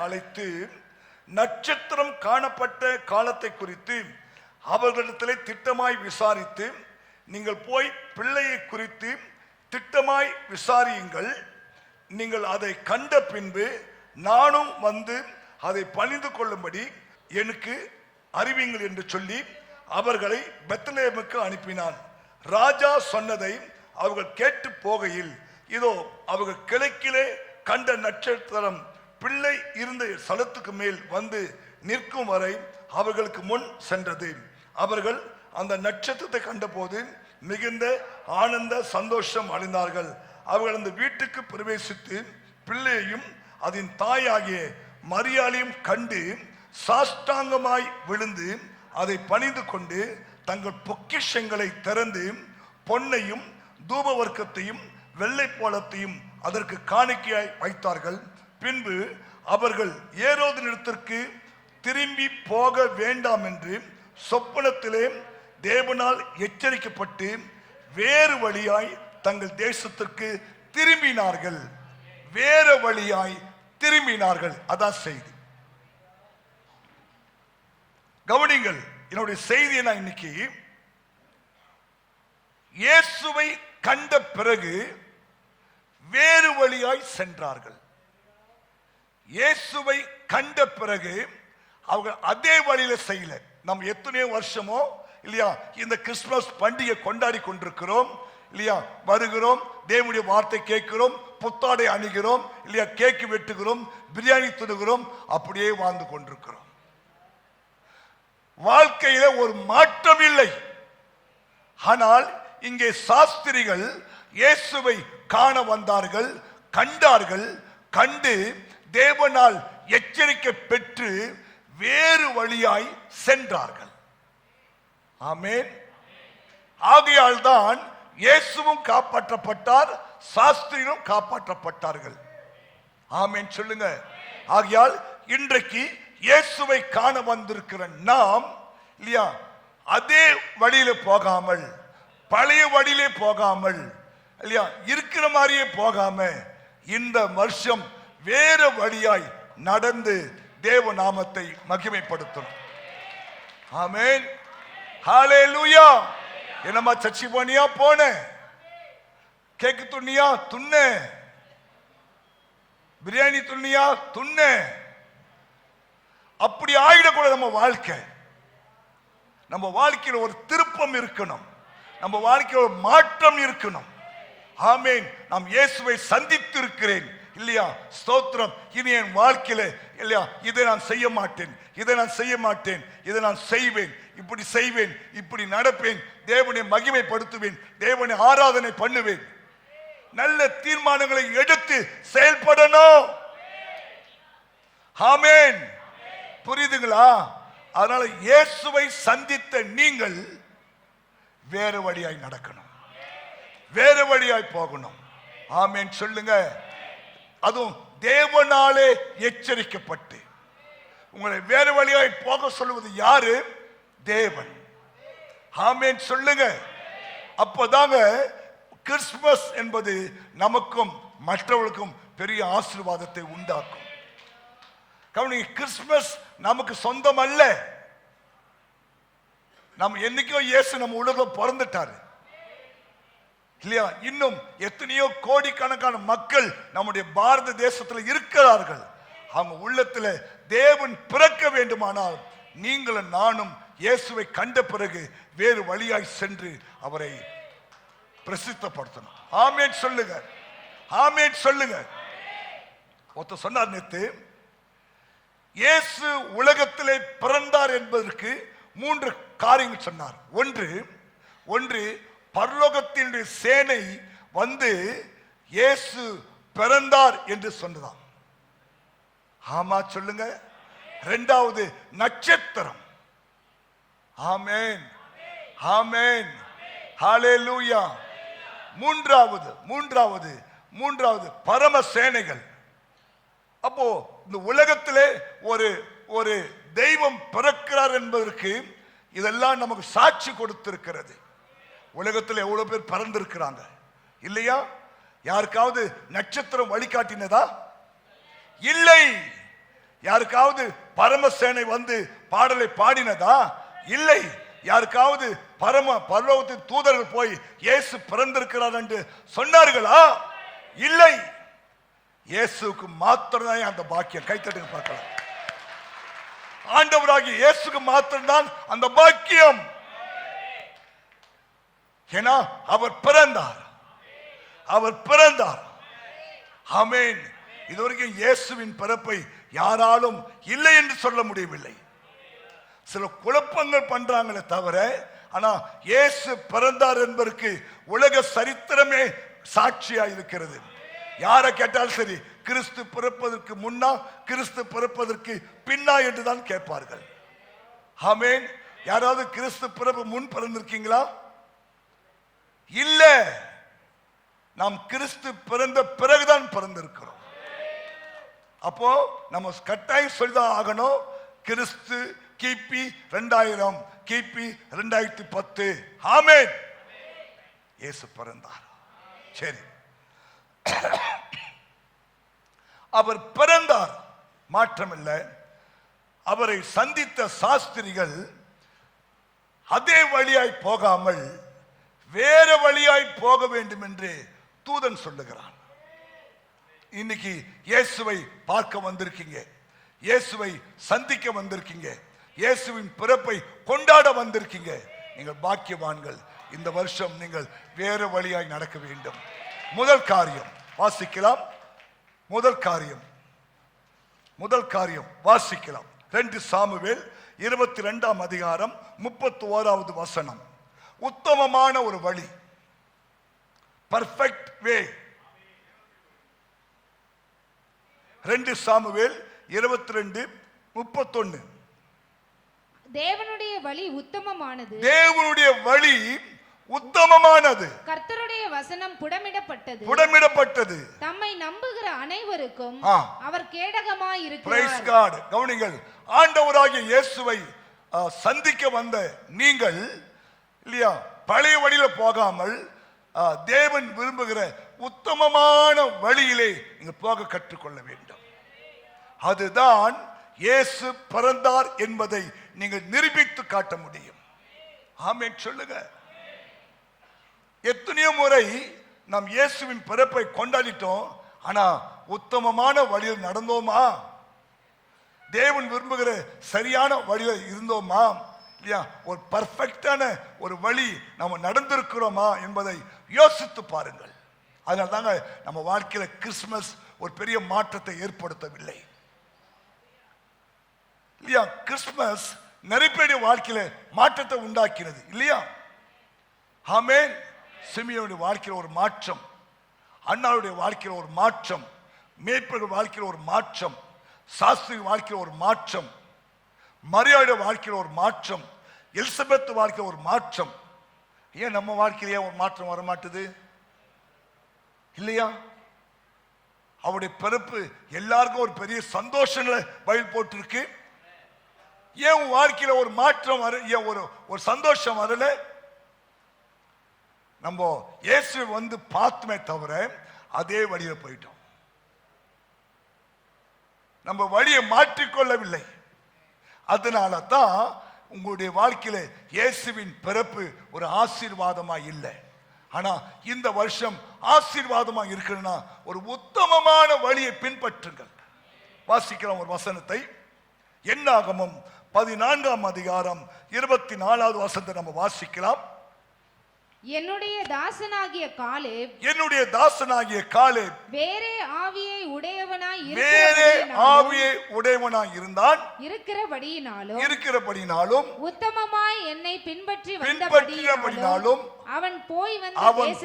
அழைத்து நட்சத்திரம் காணப்பட்ட காலத்தை குறித்து அவர்களிடத்திலே திட்டமாய் விசாரித்து, நீங்கள் போய் பிள்ளையை குறித்து திட்டமாய் விசாரியுங்கள், நீங்கள் அதை கண்ட பின்பு நானும் வந்து அதை பணிந்து கொள்ளும்படி எனக்கு அறிவிங்கள் என்று சொல்லி அவர்களை பெத்லெகேமுக்கு அனுப்பினான். ராஜா சொன்னதை அவர்கள் கேட்டு போகையில், இதோ அவர்கள் கிழக்கிலே கண்ட நட்சத்திரம் பிள்ளை இருந்த ஸ்தலத்துக்கு மேல் வந்து நிற்கும் வரை அவர்களுக்கு முன் சென்றது. அவர்கள் அந்த நட்சத்திரத்தை கண்டபோது மிகுந்த ஆனந்த சந்தோஷம் அடைந்தார்கள். அவர்கள் அந்த வீட்டுக்கு பிரவேசித்து பிள்ளையையும் அதன் தாயாகிய மரியாளையும் கண்டு சாஷ்டாங்கமாய் விழுந்து அதை பணிந்து கொண்டு தங்கள் பொக்கிஷங்களை திறந்து பொன்னையும் தூபவர்க்கத்தையும் வெள்ளை போலத்தையும் அதற்கு காணிக்கையாய் வைத்தார்கள். பின்பு அவர்கள் ஏரோதினிடத்திற்கு திரும்பி போக வேண்டாம் என்று சொப்பனத்திலே தேவனால் எச்சரிக்கப்பட்டு வேறு வழியாய் தங்கள் தேசத்திற்கு திரும்பினார்கள். வேறு வழியாய் திரும்பினார்கள். அதான் செய்தி. கவனிங்கள், என்னுடைய செய்தியை நான் இன்னைக்கு, இயேசுவை கண்ட பிறகு வேறு வழியாய் சென்றார்கள். இயேசுவை கண்ட பிறகு அவங்க அதே வழியில செய்யல. நம்ம எத்தனையோ வருஷமோ இல்லையா இந்த கிறிஸ்துமஸ் பண்டிகை கொண்டாடி கொண்டிருக்கிறோம் இல்லையா, வருகிறோம், தேவனுடைய வார்த்தை கேட்கிறோம், புத்தாடை அணிகிறோம் இல்லையா, கேக்கு வெட்டுகிறோம், பிரியாணி துணுகிறோம், அப்படியே வாழ்ந்து கொண்டிருக்கிறோம். வாழ்க்கையில ஒரு மாற்றம் இல்லை. ஆனால் இங்கே சாஸ்திரிகள் இயேசுவை காண வந்தார்கள், கண்டார்கள், கண்டு தேவனால் எச்சரிக்கை பெற்று வேறு வழியாய் சென்றார்கள். ஆமென். ஆகையால் தான் இயேசுவும் காப்பாற்றப்பட்டார், சாஸ்திரிகளும் காப்பாற்றப்பட்டார்கள். ஆமென் சொல்லுங்க. ஆகையால் இன்றைக்கு இயேசுவை காண வந்திருக்கிற நாம் இல்லையா, அதே வழியில போகாமல், பழைய வழியிலே போகாமல் இல்லையா, இருக்கிற மாதிரியே போகாம இந்த வருஷம் வேறு வழியாய் நடந்து தேவ நாமத்தை மகிமைப்படுத்தணும். ஆமென். ஹல்லேலூயா. என்னமா சர்ச்சை போனியா, போன கேக்கு துண்ணியா துண்ண, பிரியாணி துண்ணியா துண்ண, அப்படி ஆயிடக்கூடாது. நம்ம வாழ்க்கை, நம்ம வாழ்க்கையில் ஒரு திருப்பம் இருக்கணும், நம்ம வாழ்க்கையில் ஒரு மாற்றம் இருக்கணும். ஆமென். நாம் இயேசுவை சந்தித்து இருக்கிறேன் இல்லையா, ஸ்தோத்திரம். இனி என் வாழ்க்கையில இல்லையா, இதை நான் செய்ய மாட்டேன், இதை நான் செய்ய மாட்டேன், இதை நான் செய்வேன், இப்படி செய்வேன், இப்படி நடப்பேன், தேவனை மகிமைப்படுத்துவேன், தேவனை ஆராதனை பண்ணுவேன். நல்ல தீர்மானங்களை எடுத்து செயல்படணும். ஆமென். புரியுதுங்களா? அதனால இயேசுவை சந்தித்த நீங்கள் வேறு வழியாய் நடக்கணும், வேறு வழியாய் போகணும். ஆமென் சொல்லுங்க. அதுவும் தேவனாலே எச்சரிக்கப்பட்டு உங்களை வேறு வழியாய் போக சொல்லுவது யாரு? தேவன். ஆமென் சொல்லுங்க. அப்பதாங்க கிறிஸ்துமஸ் என்பது நமக்கும் மற்றவர்களுக்கும் பெரிய ஆசீர்வாதத்தை உண்டாக்கும். கவனிங்க, கிறிஸ்துமஸ் நமக்கு சொந்தம் அல்ல. நம்ம என்னைக்கோ இயேசு நம்ம உலகம் பிறந்துட்டாரு இல்லையா. இன்னும் எத்தனையோ கோடிக்கணக்கான மக்கள் நம்முடைய பாரத தேசத்தில் இருக்கிறார்கள். அவங்க உள்ளத்தில் தேவன் பிறக்க வேண்டுமானால் நீங்களும் நானும் இயேசுவை கண்ட பிறகு வேறு வழியாய் சென்று அவரை பிரசித்தப்படுத்தணும். ஆமென் சொல்லுங்க. ஆமென் சொல்லுங்க. ஒருத்தர் சொன்னார் நேத்து, இயேசு உலகத்திலே பிறந்தார் என்பதற்கு 3 காரியங்கள் சொன்னார். ஒன்று பரலோகத்தினுடைய சேனை வந்து இயேசு பிறந்தார் என்று சொன்னதாம். ஆமா சொல்லுங்க. 2வது நட்சத்திரம். ஆமென் ஆமென் ஹல்லேலூயா. மூன்றாவது பரம சேனைகள். அப்போ இந்த உலகத்திலே ஒரு தெய்வம் பிறக்கிறார் என்பதற்கு இதெல்லாம் நமக்கு சாட்சி கொடுத்திருக்கிறது. உலகத்தில் எவ்வளவு பேர் பறந்திருக்கிறாங்க இல்லையா? யாருக்காவது நட்சத்திரம் வழிகாட்டினதா? இல்லை. யாருக்காவது பரமசேனை வந்து பாடலை பாடினதா? இல்லை. யாருக்காவது பரலோகத்தின் தூதர்கள் போய் இயேசு பிறந்திருக்கிறார் என்று சொன்னார்களா? இல்லை. இயேசுக்கு மாத்திரம்தான் அந்த பாக்கியம். கைத்தட்டுங்க பார்க்கலாம். ஆண்டவராகிய இயேசுக்கு மாத்திரம்தான் அந்த பாக்கியம். ஏன்னா அவர் பிறந்தார். ஆமென். இதுவரைக்கும் இயேசுவின் பிறப்பை யாராலும் இல்லை என்று சொல்ல முடியவில்லை. சில குழப்பங்கள் பண்றாங்களே தவிர, ஆனா இயேசு பிறந்தார் என்பதற்கு உலக சரித்திரமே சாட்சியா இருக்கிறது. யாரை கேட்டாலும் சரி, கிறிஸ்து பிறப்பதற்கு முன்னா, கிறிஸ்து பிறப்பதற்கு பின்னா என்றுதான் கேட்பார்கள். ஆமென். யாராவது கிறிஸ்து பிறப்பு முன் பிறந்திருக்கீங்களா? இல்ல. நாம் கிறிஸ்து பிறந்த பிறகுதான் பிறந்திருக்கிறோம். அப்போ நம்ம கட்டாயம் சொல்லிதான் ஆகணும், கிறிஸ்து கிபி 2000, கிபி 2010. ஆமென். இயேசு பிறந்தார். சரி, அவர் பிறந்தார், மாற்றமில்லை. அவரை சந்தித்த சாஸ்திரிகள் அதே வழியாய் போகாமல் வேற வழியாய் போக வேண்டும் என்று தூதன் சொல்லுகிறான். இன்னைக்கு இயேசுவை பார்க்க வந்திருக்கீங்க, இயேசுவை சந்திக்க வந்திருக்கீங்க, இயேசுவின் பிறப்பை கொண்டாட வந்திருக்கீங்க. நீங்கள் பாக்கியவான்கள். இந்த வருஷம் நீங்கள் வேற வழியாய் நடக்க வேண்டும். முதல் காரியம் வாசிக்கலாம். முதல் காரியம் வாசிக்கலாம். 2 சாமுவேல் 22ஆம் அதிகாரம் 31வது வசனம். உத்தமமான ஒரு வழி, பர்ஃபெக்ட் வே. 2 சாமுவேல் 22:31. தேவனுடைய வழி உத்தமமானது. தேவனுடைய வழி உத்தமமானது. கர்த்தருடைய வசனம் புடமிடப்பட்டது. தம்மை நம்புகிற அனைவருக்கும் அவர் கேடகமாய் இருக்கிறார். Praise God. கவனிங்கள், ஆண்டவராகிய இயேசுவை சந்திக்க வந்த நீங்கள் இல்லையா, பழைய வழியில போகாமல் தேவன் விரும்புகிற உத்தமமான வழியிலே நீங்க போக கற்றுக்கொள்ள வேண்டும். அதுதான் இயேசு பிறந்தார் என்பதை நீங்கள் நிரூபித்து காட்ட முடியும். ஆமென் சொல்லுங்க. எத்தனையோ முறை நாம் இயேசுவின் பிறப்பை கொண்டாடிட்டோம், ஆனா உத்தமமான வழியில் நடந்தோமா? தேவன் விரும்புகிற சரியான வழியில் இருந்தோமா? இல்லையா, ஒரு பர்ஃபெக்டான ஒரு வழி நம்ம நடந்திருக்கிறோமா என்பதை யோசித்து பாருங்கள். அதனால தாங்க நம்ம வாழ்க்கையில கிறிஸ்துமஸ் ஒரு பெரிய மாற்றத்தை ஏற்படுத்தவில்லை. இல்லையா, கிறிஸ்துமஸ் நிறைய பேருடைய வாழ்க்கையில மாற்றத்தை உண்டாக்கினது இல்லையா? ஆமென். சிமியோனுடைய வாழ்க்கையில் ஒரு மாற்றம், அண்ணாவுடைய வாழ்க்கையில் ஒரு மாற்றம், மேய்ப்பர்கள் வாழ்க்கையில் ஒரு மாற்றம், சாஸ்திரி வாழ்க்கையில் ஒரு மாற்றம், மரியாதை வாழ்க்கையில் ஒரு மாற்றம், எலிசபெத் வாழ்க்கையில் ஒரு மாற்றம். ஏன் நம்ம வாழ்க்கையிலேயே ஒரு மாற்றம் வர மாட்டுது? இல்லையா? அவருடைய பிறப்பு எல்லாருக்கும் ஒரு பெரிய சந்தோஷங்களை வயல் போட்டிருக்கு. ஏன் உன் வாழ்க்கையில ஒரு மாற்றம் வர, ஏன் ஒரு சந்தோஷம் வரல? நம்ம இயேசு வந்து பார்த்துமே தவிர அதே வழியில போயிட்டோம். நம்ம வழியை மாற்றிக்கொள்ளவில்லை. அதனால தான் உங்களுடைய வாழ்க்கையில இயேசுவின் பிறப்பு ஒரு ஆசீர்வாதமா இல்லை. ஆனா இந்த வருஷம் ஆசீர்வாதமா இருக்குன்னா ஒரு உத்தமமான வழியை பின்பற்றுங்கள். வாசிக்கலாம் ஒரு வசனத்தை. என்னாகமம் 14ஆம் அதிகாரம் 24வது வசனத்தை நம்ம வாசிக்கலாம். என்னுடைய தாசனாகிய காலேப் வேறே ஆவியை உடையவனாய் இருந்தான். இருக்கிறபடியினாலும் உத்தமமாய் என்னை பின்பற்றி வந்தபடியினாலும் அவன்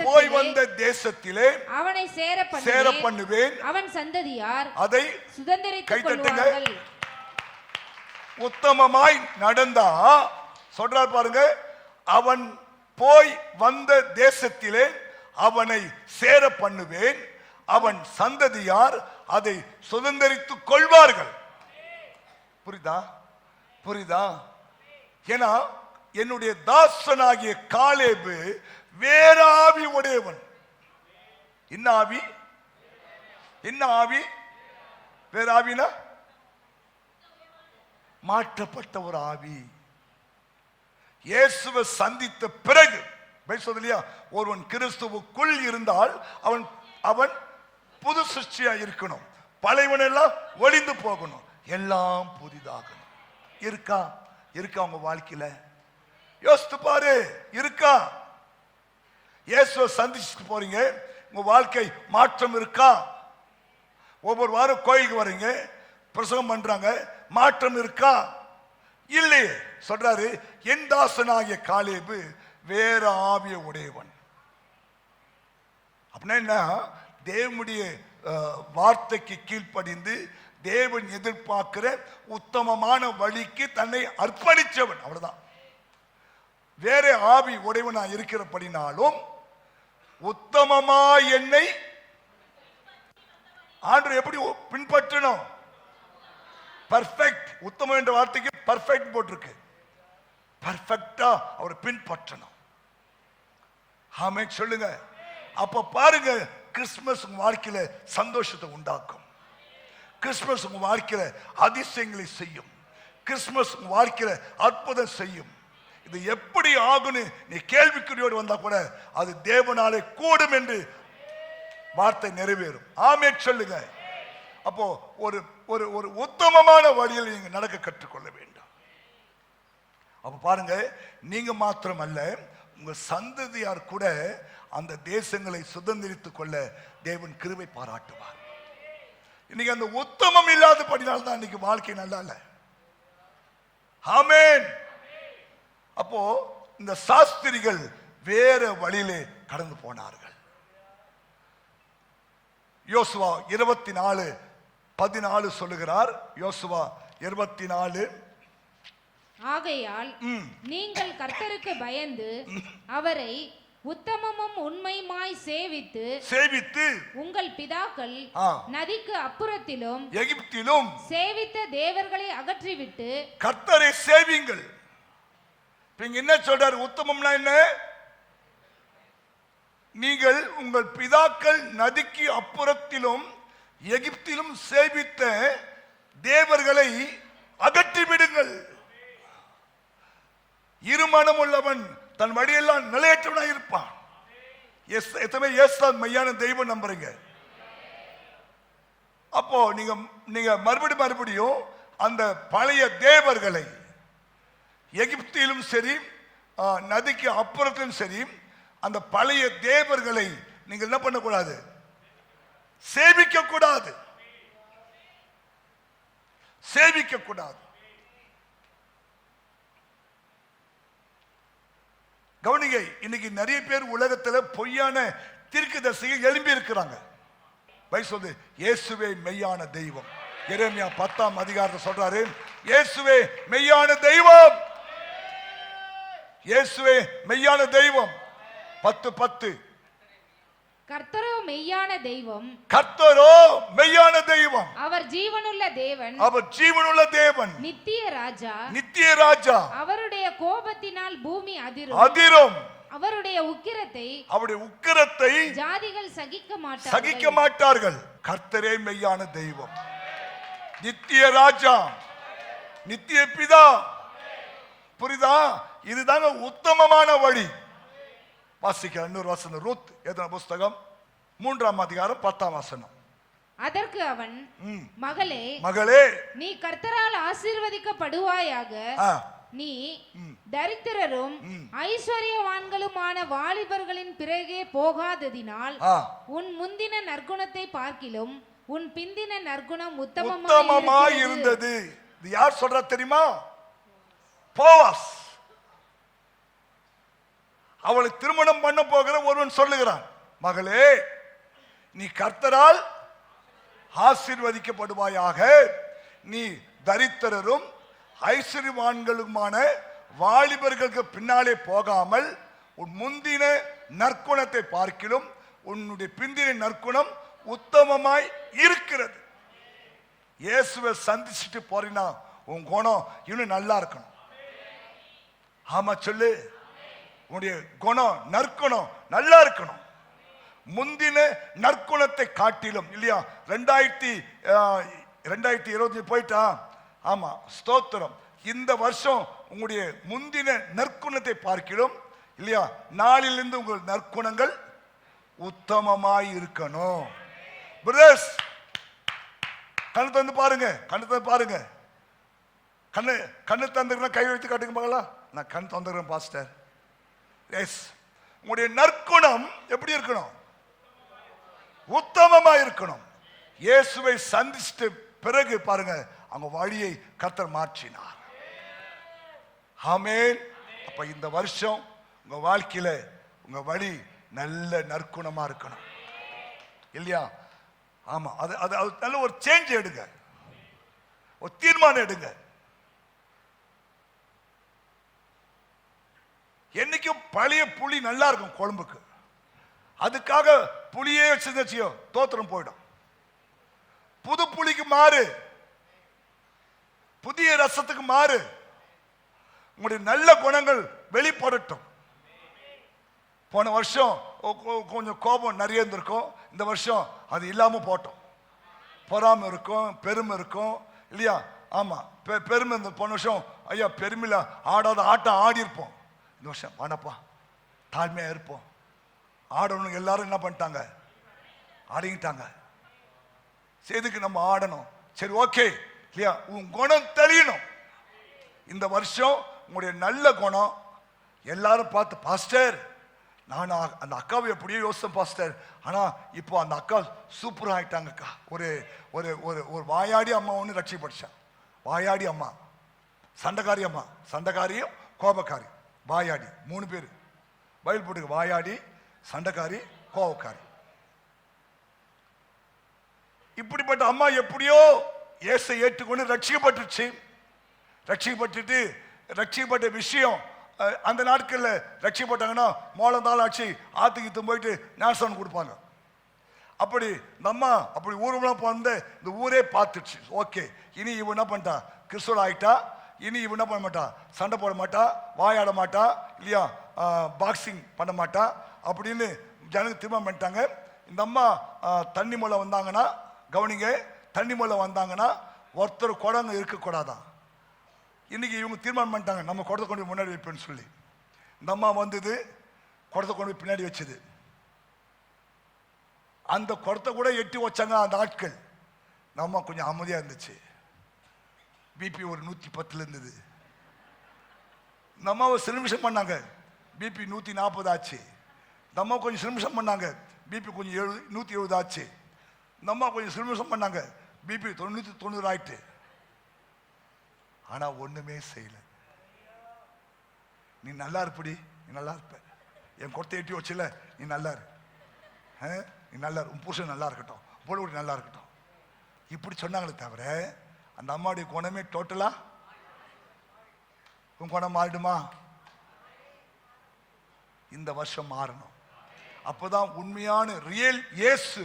போய் வந்த தேசத்திலே அவனை சேர பண்ணுவேன். அவன் சந்ததியார் அதை சுதந்தரித்துக் கொள்வார்கள். உத்தமமாய் நடந்தா சொல்றார் பாருங்க. அவன் போய் வந்த தேசத்திலே அவனை சேர பண்ணுவேன். அவன் சந்ததியார் அதை சுதந்தரித்துக் கொள்வார்கள். புரியுதா? ஏன்னா என்னுடைய தாசனாகிய காலேபு வேற ஆவி உடையவன். என்ன ஆவி? வேற ஆவினா மாற்றப்பட்ட ஒரு ஆவி. இயேசுவை சந்தித்த பிறகு இல்லையா, ஒருவன் கிறிஸ்துவுக்குள் இருந்தால் அவன் அவன் புது சிருஷ்டியா இருக்கணும். பழையவன் எல்லாம் ஒளிந்து போகணும், எல்லாம் புதிதாகணும். இருக்கா இருக்கா உங்க வாழ்க்கையில? யோசித்து பாரு, இருக்கா? இயேசுவை சந்திச்சுட்டு போறீங்க, உங்க வாழ்க்கை மாற்றம் இருக்கா? ஒவ்வொரு வாரம் கோயிலுக்கு வர்றீங்க, பிரசங்கம் பண்றாங்க, மாற்றம் இருக்கா? இல்லையே. சொல்றாரு, என் தாசனாகிய காலேபு வேற ஆவிய உடையவன். அப்படின்னா என்ன? தேவனுடைய வார்த்தைக்கு கீழ்ப்படிந்து தேவன் எதிர்பார்க்கிற உத்தமமான வழிக்கு தன்னை அர்ப்பணிச்சவன், அவ்வளவுதான். வேற ஆவி உடையவனா இருக்கிறபடினாலும் உத்தமமா என்னை ஆண்டவர் எப்படி பின்பற்றணும்? பர்ஃபெக்ட். உத்தமம் என்ற வார்த்தைக்கு பர்ஃபெக்ட் போட்டிருக்கு. பர்ஃபெக்டா அவரை பின்பற்றணும். ஆமென் சொல்லுங்க. அப்ப பாருங்க, கிறிஸ்துமஸ் உங்க வாழ்க்கையில சந்தோஷத்தை உண்டாக்கும். கிறிஸ்துமஸ் உங்க வாழ்க்கையில அதிசயங்களை செய்யும். கிறிஸ்துமஸ் உங்க வாழ்க்கையில அற்புதம் செய்யும். இது எப்படி ஆகும்னு நீ கேள்விக்குறியோடு வந்தா கூட அது தேவனாலே கூடும் என்று வார்த்தை நிறைவேறும். ஆமென் சொல்லுங்க. அப்போ ஒரு ஒரு ஒரு உத்தமமான வழியில் நீங்க நடக்க கற்றுக்கொள்ள வேண்டும். அப்ப பாருங்க, நீங்க மாத்திரம் அல்ல, உங்க சந்ததியார் கூட அந்த தேசங்களை சுதந்திரித்துக் கொள்ள தேவன் கிருபை பாராட்டுவார். இன்னைக்கு அந்த உத்தமம் இல்லாதபடினால தான் இன்னைக்கு வாழ்க்கை நல்லா இல்ல. ஆமென். அப்போ இந்த சாஸ்திரிகள் வேற வழியிலே கடந்து போனார்கள். யோசுவா 24:14 சொல்லுகிறார். யோசுவா 24. ஆகையால் நீங்கள் கர்த்தருக்கு பயந்து அவரை உத்தமமும் உண்மையுமாய் சேவித்து உங்கள் பிதாக்கள் நதிக்கு அப்புறத்திலும் எகிப்திலும் சேவித்த தேவர்களை அகற்றிவிட்டு கர்த்தரை சேவிங்கள். என்ன சொல்றாரு? உத்தமம்னா என்ன? நீங்கள் உங்கள் பிதாக்கள் நதிக்கு அப்புறத்திலும் எகிப்திலும் சேவித்த தேவர்களை அகற்றிவிடுங்கள். இருமனம் உள்ளவன் தன் வழியெல்லாம் நிலையற்றவனாக இருப்பான். எத்தனை ஏசுதான் மெய்யான தெய்வம் நம்புறீங்க? அப்போ நீங்க மறுபடியும் அந்த பழைய தேவர்களை எகிப்திலும் சரி நதிக்கு அப்புறத்திலும் சரி அந்த பழைய தேவர்களை நீங்கள் என்ன பண்ணக்கூடாது? சேவிக்க கூடாது. சேவிக்க கூடாது. கவனிங்க, இன்னைக்கு நிறைய பேர் உலகத்துல பொய்யான தீர்க்கதரிசிகள் எழும்பி இருக்கிறாங்க. சொல்லுது, இயேசுவே மெய்யான தெய்வம். எரேமியா 10 சொல்றாரு, இயேசுவே மெய்யான தெய்வம். இயேசுவே மெய்யான தெய்வம். 10:10. கர்த்தரோ மெய்யான தெய்வம். கர்த்தரோ மெய்யான தெய்வம். அவர் ஜீவனுள்ள தேவன். அவர் ஜீவனுள்ள தேவன். நித்திய ராஜா. நித்திய ராஜா. அவருடைய கோபத்தினால் பூமி அதிரும். அவருடைய உக்கிரத்தை ஜாதிகள் சகிக்க மாட்டார்கள். கர்த்தரே மெய்யான தெய்வம், நித்திய ராஜா, நித்திய பிதா. புரியுதா? இதுதாங்க உத்தமமான வழி. வாசிக்க இன்னொரு வசனம், ரூத் எழுதின புஸ்தகம் 3:10. அதற்கு அவன், மகளே நீ கர்த்தரால் ஆசீர்வதிக்கப்படுவாயாக. நீ தரித்திரரும் ஐஸ்வர்யவான்களுமான வாலிபர்களின் பிறகே போகாததினால் உன் முந்தின நற்குணத்தை பார்க்கிலும் உன் பிந்தின நற்குணம் உத்தமமாய் இருந்தது. இது யார் சொல்றா தெரியுமா? போவாஸ். அவளை திருமணம் பண்ண போகிற ஒருவன் சொல்லுகிறான், மகளே நீ கர்த்தரால் ஆசீர்வதிக்கப்படுவாயாக. நீ தரித்திரரும் ஐஸ்வர்யவான்களுமான வாலிபர்களுக்கு பின்னாலே போகாமல் உன் முந்தின நற்குணத்தை பார்க்கிலும் உன்னுடைய பிந்தின நற்குணம் உத்தமமாய் இருக்கிறது. இயேசுவை சந்திச்சுட்டு போறீனா உன் குணம் இன்னும் நல்லா இருக்கணும். ஆமா சொல்லு, உன்னுடைய குணம் நற்குணம் நல்லா இருக்கணும். முந்தின நற்குணத்தை காட்டிலும் இல்லையா? 2020 போயிட்டா, ஆமா, ஸ்தோத்திரம். இந்த வருஷம் உங்களுடைய முந்தின நற்குணத்தை பார்க்கிறோம் இல்லையா, நாளிலிருந்து உங்கள் நற்குணங்கள் உத்தமமாய் இருக்கணும். பிரதர்ஸ், கண்ணு தந்து பாருங்க, கண்ணு தந்து பாருங்க. கண்ணு தந்துக்கிறேன், கை வைத்து காட்டுங்க பார்க்கலாம். நான் கண் தந்துக்கிறேன் பாஸ்டர். எஸ், உங்களுடைய நற்குணம் எப்படி இருக்கணும்? உத்தமமா இருக்கணும். இயேசுவை சந்திச்சிட்டு பிறகு பாருங்க, அவங்க வழியை கர்த்தர் மாற்றினார். ஆமென். அப்ப இந்த வருஷம் உங்க வாழ்க்கையில உங்க வழி நல்ல நற்குணமா இருக்கணும் இல்லையா? ஆமா, அது அது நல்ல ஒரு சேஞ்ச் எடுங்க, ஒரு தீர்மானம் எடுங்க. என்னைக்கும் பழைய புளி நல்லா இருக்கும் குழம்புக்கு, அதுக்காக புளியே வச்சிருந்தோ தோத்திரம் போயிடும். புது புளிக்கு மாறு, புதிய ரசத்துக்கு மாறு. உங்களுடைய நல்ல குணங்கள் வெளிப்படட்டும். போன வருஷம் கொஞ்சம் கோபம் நிறைய இருந்திருக்கும், இந்த வருஷம் அது இல்லாம போட்டோம். பொறாமை இருக்கும், பெருமை இருக்கும் இல்லையா? ஆமா, பெருமை இருந்த போன வருஷம் ஐயா பெருமையில ஆடாத ஆட்டம் ஆடி இருப்போம். இந்த வருஷம் வாடப்பா தாழ்மையா இருப்போம். ஆடணும் எல்லாரும் என்ன பண்ணிட்டாங்க? ஆடிக்கிட்டாங்க. எதுக்கு நம்ம ஆடணும்? சரி, ஓகே இல்லையா? உன் குணம் தெரியணும். இந்த வருஷம் உங்களுடைய நல்ல குணம் எல்லாரும் பார்த்து, பாஸ்டர் நான் அந்த அக்காவை எப்படியோ யோசித்தேன் பாஸ்டர், ஆனா இப்போ அந்த அக்கா சூப்பர் ஆயிட்டாங்கக்கா. ஒரு ஒரு ஒரு ஒரு வாயாடி அம்மா ஒன்று ரட்சிப்படுச்சான். வாயாடி அம்மா, சண்டைக்காரி அம்மா, சண்டைக்காரியும் கோபக்காரி, வாயாடி, 3 பேர் பைபிள் போட்டுக்கு. வாயாடி, சண்டைக்காரி, கோபக்காரி. இப்படிப்பட்ட அம்மா எப்படியோ இயேசை ஏற்றுக்கொண்டு ரட்சிக்கப்பட்டுச்சு. ரட்சிக்கப்பட்ட விஷயம் அந்த நாட்களில் ரட்சிக்கப்பட்டாங்கன்னா மோளந்தாள் ஆச்சு ஆத்துக்கு போயிட்டு ஞானஸ்தானம் கொடுப்பாங்க. அப்படி இந்த அம்மா அப்படி ஊரெல்லாம் போன இந்த ஊரே பார்த்துச்சு. ஓகே, இனி இவன் என்ன பண்ணிட்டா? கிறிஸ்துவ ஆகிட்டா. இனி இவன் என்ன பண்ண மாட்டா? சண்டை போட மாட்டா, வாயாட மாட்டா இல்லையா, பாக்ஸிங் பண்ண மாட்டா அப்படின்னு ஜனங்க தீர்மானம் பண்ணிட்டாங்க. இந்த அம்மா தண்ணி மூலம் வந்தாங்கன்னா, கவனிங்க, தண்ணி மூலம் வந்தாங்கன்னா ஒருத்தர் குடங்க இருக்கக்கூடாதான். இன்னைக்கு இவங்க தீர்மானம் பண்ணிட்டாங்க, நம்ம குடத்தை கொண்டு முன்னாடி வைப்பேன்னு சொல்லி. இந்த அம்மா வந்தது, குடத்தை கொண்டு போய் பின்னாடி வச்சது. அந்த குடத்தை கூட எட்டி வச்சாங்க அந்த ஆட்கள். நம்ம கொஞ்சம் அமைதியா இருந்துச்சு. பிபி ஒரு 110 இருந்தது. இந்த அம்மாவை சிறுமிஷம் பண்ணாங்க, பிபி 140 ஆச்சு. இந்த அம்மா கொஞ்சம் சிறுமிஷம் பண்ணாங்க, பிபி கொஞ்சம் 170 ஆச்சு. இந்த அம்மா கொஞ்சம் சிறுமிஷம் பண்ணாங்க, பிபி 190 ஆயிட்டு. ஆனா ஒண்ணுமே செய்யல. நீ நல்லா இருப்படி, நீ நல்லா இருப்ப, என் கொட்டை எட்டி வச்சுல, நீ நல்லா இரு, நீ நல்லா இரு, உன் புருஷன் நல்லா இருக்கட்டும், பொழுது நல்லா இருக்கட்டும், இப்படி சொன்னாங்களே தவிர அந்த அம்மாவுடைய குணமே டோட்டலா உன் குணம் மாறிடுமா? இந்த வருஷம் மாறணும். அப்பதான் உண்மையான ரியல் இயேசு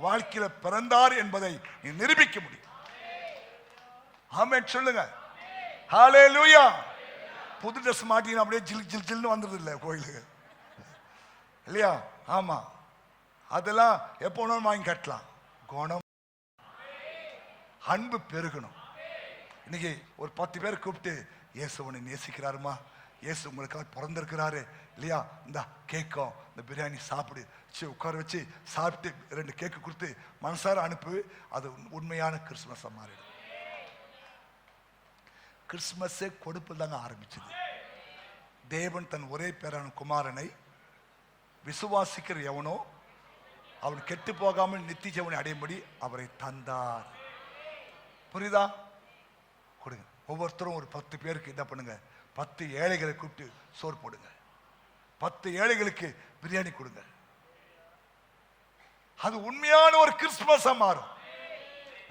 வாழ்க்கையில பிறந்தார் என்பதை நீ நிரூபிக்க முடியும். ஆமென் சொல்லுங்க. ஹல்லேலூயா. புது ட்ரெஸ் மாட்டினா அப்படியே ஜில் ஜில் ஜில்னு வந்துடுது இல்லை கோயிலுக்கு இல்லையா? ஆமா, அதெல்லாம் எப்போ வேணாலும் வாங்கி கட்டலாம். குணம், அன்பு பெருகணும். இன்னைக்கு ஒரு 10 பேர் கூப்பிட்டு, இயேசு உன்னை நேசிக்கிறாருமா, இயேசு உங்களுக்காக பிறந்திருக்கிறாரு இல்லையா, இந்த கேக்கும் இந்த பிரியாணி சாப்பிடு, உட்கார வச்சு சாப்பிட்டு 2 கேக்கு கொடுத்து மனசார அனுப்பு. அது உண்மையான கிறிஸ்துமஸ் மாறிடும். கிறிஸ்துமஸே கொடுப்பு தாங்க ஆரம்பிச்சது. தேவன் தன் ஒரே பேரான குமாரனை விசுவாசிக்கிற எவனோ அவன் கெட்டு போகாமல் நித்திய ஜீவனை அடையும்படி அவரை தந்தார். புரியுதா? கொடுங்க. ஒவ்வொருத்தரும் ஒரு 10 பேருக்கு என்ன பண்ணுங்க, 10 ஏழைகளை கூப்பிட்டு சோறு போடுங்க, 10 ஏழைகளுக்கு பிரியாணி கொடுங்க. அது உண்மையான ஒரு கிறிஸ்துமஸா மாறும்.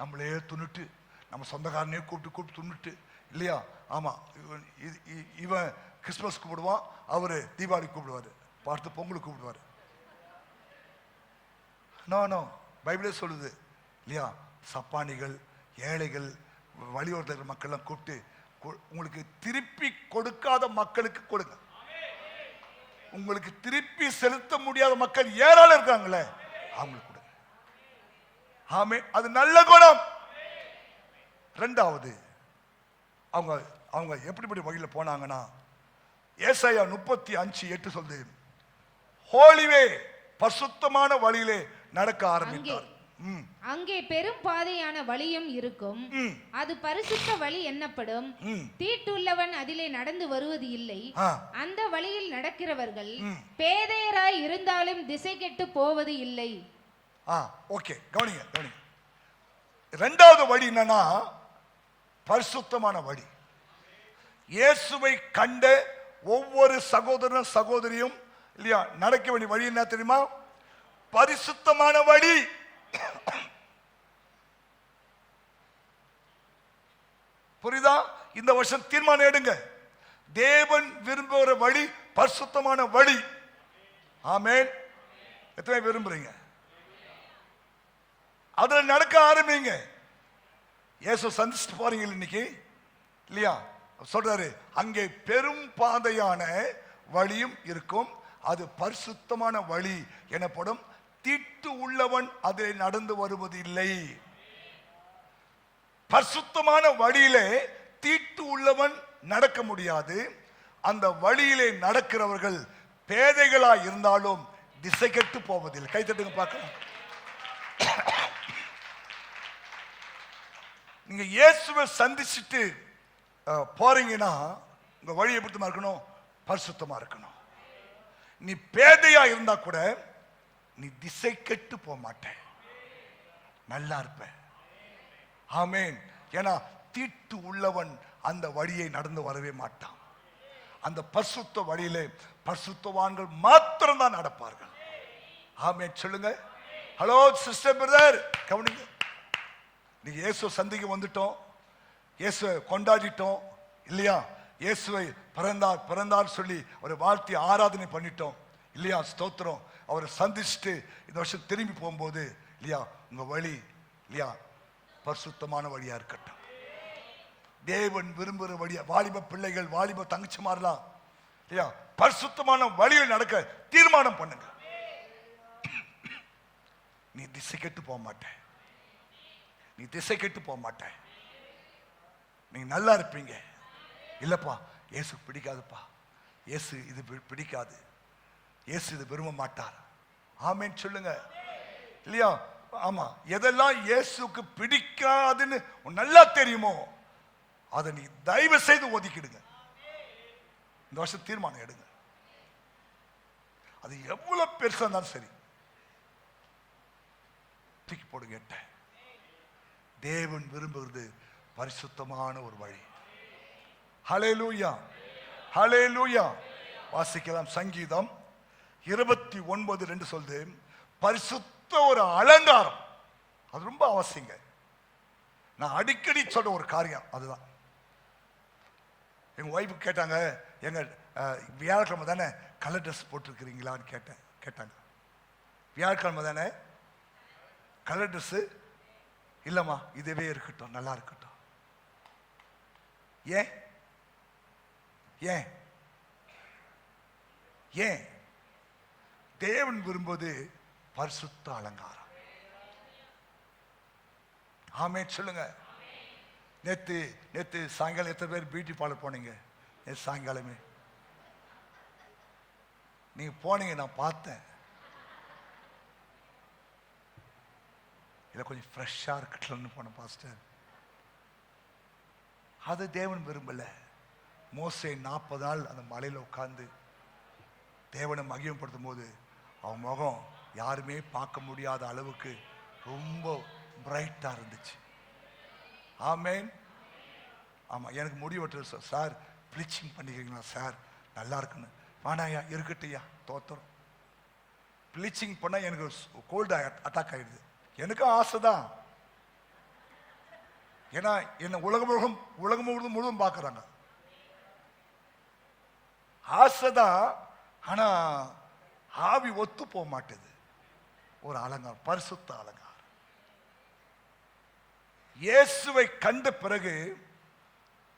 நம்மளே துண்ணுட்டு நம்ம சொந்தக்காரனே கூப்பிட்டு துண்ணுட்டு இல்லையா? ஆமா, இவன் கிறிஸ்துமஸ் கூப்பிடுவான், அவரு தீபாவளி கூப்பிடுவாரு, பார்த்து பொங்கலுக்கு கூப்பிடுவாரு. நோ, பைபிளே சொல்லுது இல்லையா, சப்பானிகள், ஏழைகள், வழியோர மக்கள்லாம் கூப்பிட்டு உங்களுக்கு திருப்பி கொடுக்காத மக்களுக்கு கொடுங்க. உங்களுக்கு திருப்பி செலுத்த முடியாத மக்கள் ஏராளம் இருக்காங்களே, அவங்களுக்கு கொடுங்க. ஆமே, அது நல்ல குணம். 2வது அவங்க அவங்க எப்படிப்படி வழியில் போனாங்கன்னா, ஏசாயா 35:8 சொல்லுது, ஹோலிவே பரிசுத்தமான வழியிலே நடக்க ஆரம்பித்தார். அங்கே பெரும் பாதையான வழியும் இருக்கும், அது பரிசுத்த வழி என்னப்படும். தீட்டுள்ளவன் அதிலே நடந்து வருவது இல்லை. அந்த வழியில் நடக்கிறவர்கள் பேதையராய் இருந்தாலும் திசை கெட்டு போவது இல்லை. ஓகே, கவனிங்க கவனிங்க. இரண்டாவது வழி என்னன்னா பரிசுத்தமான வழி. இயேசுவை கண்ட ஒவ்வொரு சகோதரனும் சகோதரியும் இல்லையா நடக்க வேண்டிய வழி என்ன தெரியுமா? பரிசுத்தமான வழி. புரியுதா? இந்த வருஷம் தீர்மானம் எடுங்க, தேவன் விரும்புகிற வழி பரிசுத்தமான வழி. ஆமென். எத்தனை விரும்புறீங்க? அதுல நடக்க ஆரம்பிங்க. இயேசு சந்திச்சுட்டு போறீங்க இன்னைக்கு இல்லையா? சொல்றாரு, அங்கே பெரும் பாதையான வழியும் இருக்கும், அது பரிசுத்தமான வழி எனப்படும். தீட்டு உள்ளவன் அதில் நடந்து வருவது இல்லை. பரிசுத்தமான வழியிலே தீட்டு உள்ளவன் நடக்க முடியாது. அந்த வழியிலே நடக்கிறவர்கள் பேதைகளா இருந்தாலும் திசை கெட்டு போவதில்லை. கைத்தட்டுங்க பார்க்கலாம். நீங்க இயேசுவை சந்திச்சுட்டு போறீங்கன்னா உங்க வழி எப்படி இருக்கணும்? பரிசுத்தமா இருக்கணும். நீ பேதையா இருந்தா கூட நீ திசை கெட்டு போக மாட்ட, நல்லா இருப்ப. ஆமென். ஏன்னா தீட்டு உள்ளவன் அந்த வழியை நடந்து வரவே மாட்டான். அந்த பரிசுத்த வழியிலே பரிசுத்தவான்கள் மாத்திரம் தான் நடப்பார்கள். ஆமென் சொல்லுங்க. ஹலோ சிஸ்டர், பிரதர், கவனிங்க. நீங்க இயேசு சந்திக்க வந்துட்டோம், இயேசுவை கொண்டாடிட்டோம் இல்லையா? இயேசுவை பிறந்தார் பிறந்தார் சொல்லி ஒரு வாழ்த்தி ஆராதனை பண்ணிட்டோம் இல்லையா? ஸ்தோத்திரம். அவரை சந்திச்சுட்டு இந்த வருஷம் திரும்பி போகும்போது இல்லையா, உங்க வழி இல்லையா பரிசுத்தமான வழியா இருக்கட்டும். தேவன் விரும்புகிற வழியா, வாலிப பிள்ளைகள், வாலிப தங்கச்சிமாரெல்லாம் இல்லையா பரிசுத்தமான வழியில் நடக்க தீர்மானம் பண்ணுங்க. நீ திசை கெட்டு போக மாட்ட, நீ திசை கெட்டு போக மாட்ட, நீங்க நல்லா இருப்பீங்க. இல்லப்பா இயேசு பிடிக்காதுப்பா, இயேசு இது பிடிக்காது, இயேசு இது விரும்ப மாட்டார். ஆமென் சொல்லுங்க இல்லையா? ஆமா, எதெல்லாம் இயேசுக்கு பிடிக்காதுன்னு நல்லா தெரியுமோ அதை நீ தயவு செய்து ஒதுக்கிடுங்க. இந்த வருஷம் தீர்மானம் எடுங்க. அது எவ்வளவு பெருசா இருந்தாலும் சரி தூக்கி போடுங்க. தேவன் விரும்புகிறது பரிசுத்தமான ஒரு வழி. ஹல்லேலூயா, ஹல்லேலூயா. வாசிக்கலாம். சங்கீதம் 29:2 சொல்லுது, பரிசுத்த ஒரு அலங்காரம். அது ரொம்ப அவசியங்க. நான் அடிக்கடி சொல்ற ஒரு காரியம் அதுதான். எங்க ஒய்ஃபு கேட்டாங்க, எங்க வியாழக்கிழமை தானே கலர் ட்ரெஸ் போட்டிருக்கிறீங்களான்னு கேட்டாங்க. வியாழக்கிழமை தானே கலர் ட்ரெஸ் இல்லம்மா, இதுவே இருக்கட்டும், நல்லா இருக்கட்டும். ஏன் ஏன் ஏன்? தேவன் விரும்புவது பரிசுத்த அலங்காரம். ஆமென் சொல்லுங்க. நேத்து சாயங்காலம் எத்தனை பேர் பியூட்டி பார்லர் போனீங்க? நேற்று சாயங்காலமே நீங்க போனீங்க, நான் பார்த்தேன். இல்லை கொஞ்சம் ஃப்ரெஷ்ஷாக இருக்கட்டும்னு போன பாஸ்டர். அது தேவன் விரும்பல. மோசே 40 நாள் அந்த மலையில் உட்கார்ந்து தேவனை மகிமைப்படுத்தும் போது அவன் முகம் யாருமே பார்க்க முடியாத அளவுக்கு ரொம்ப பிரைட்டா இருந்துச்சு. ஆமென். ஆமா, எனக்கு முடி வெட்டுற சார், ப்ளீச்சிங் பண்ணிக்கிறீங்களா சார்? நல்லா இருக்குன்னு. வேணாயா, இருக்கட்டையா, தோத்துறோம். ப்ளீச்சிங் பண்ணா எனக்கு கோல்டு அட்டாக் ஆயிடுது. எனக்கும் ஆசைதான். ஏன்னா என்ன உலகம் முழுவதும் பார்க்கறாங்க. ஆசைதான், ஆனா ஆவி ஒத்து போக மாட்டேது. ஒரு அலங்காரம், பரிசுத்த அலங்காரம். இயேசுவை கண்ட பிறகு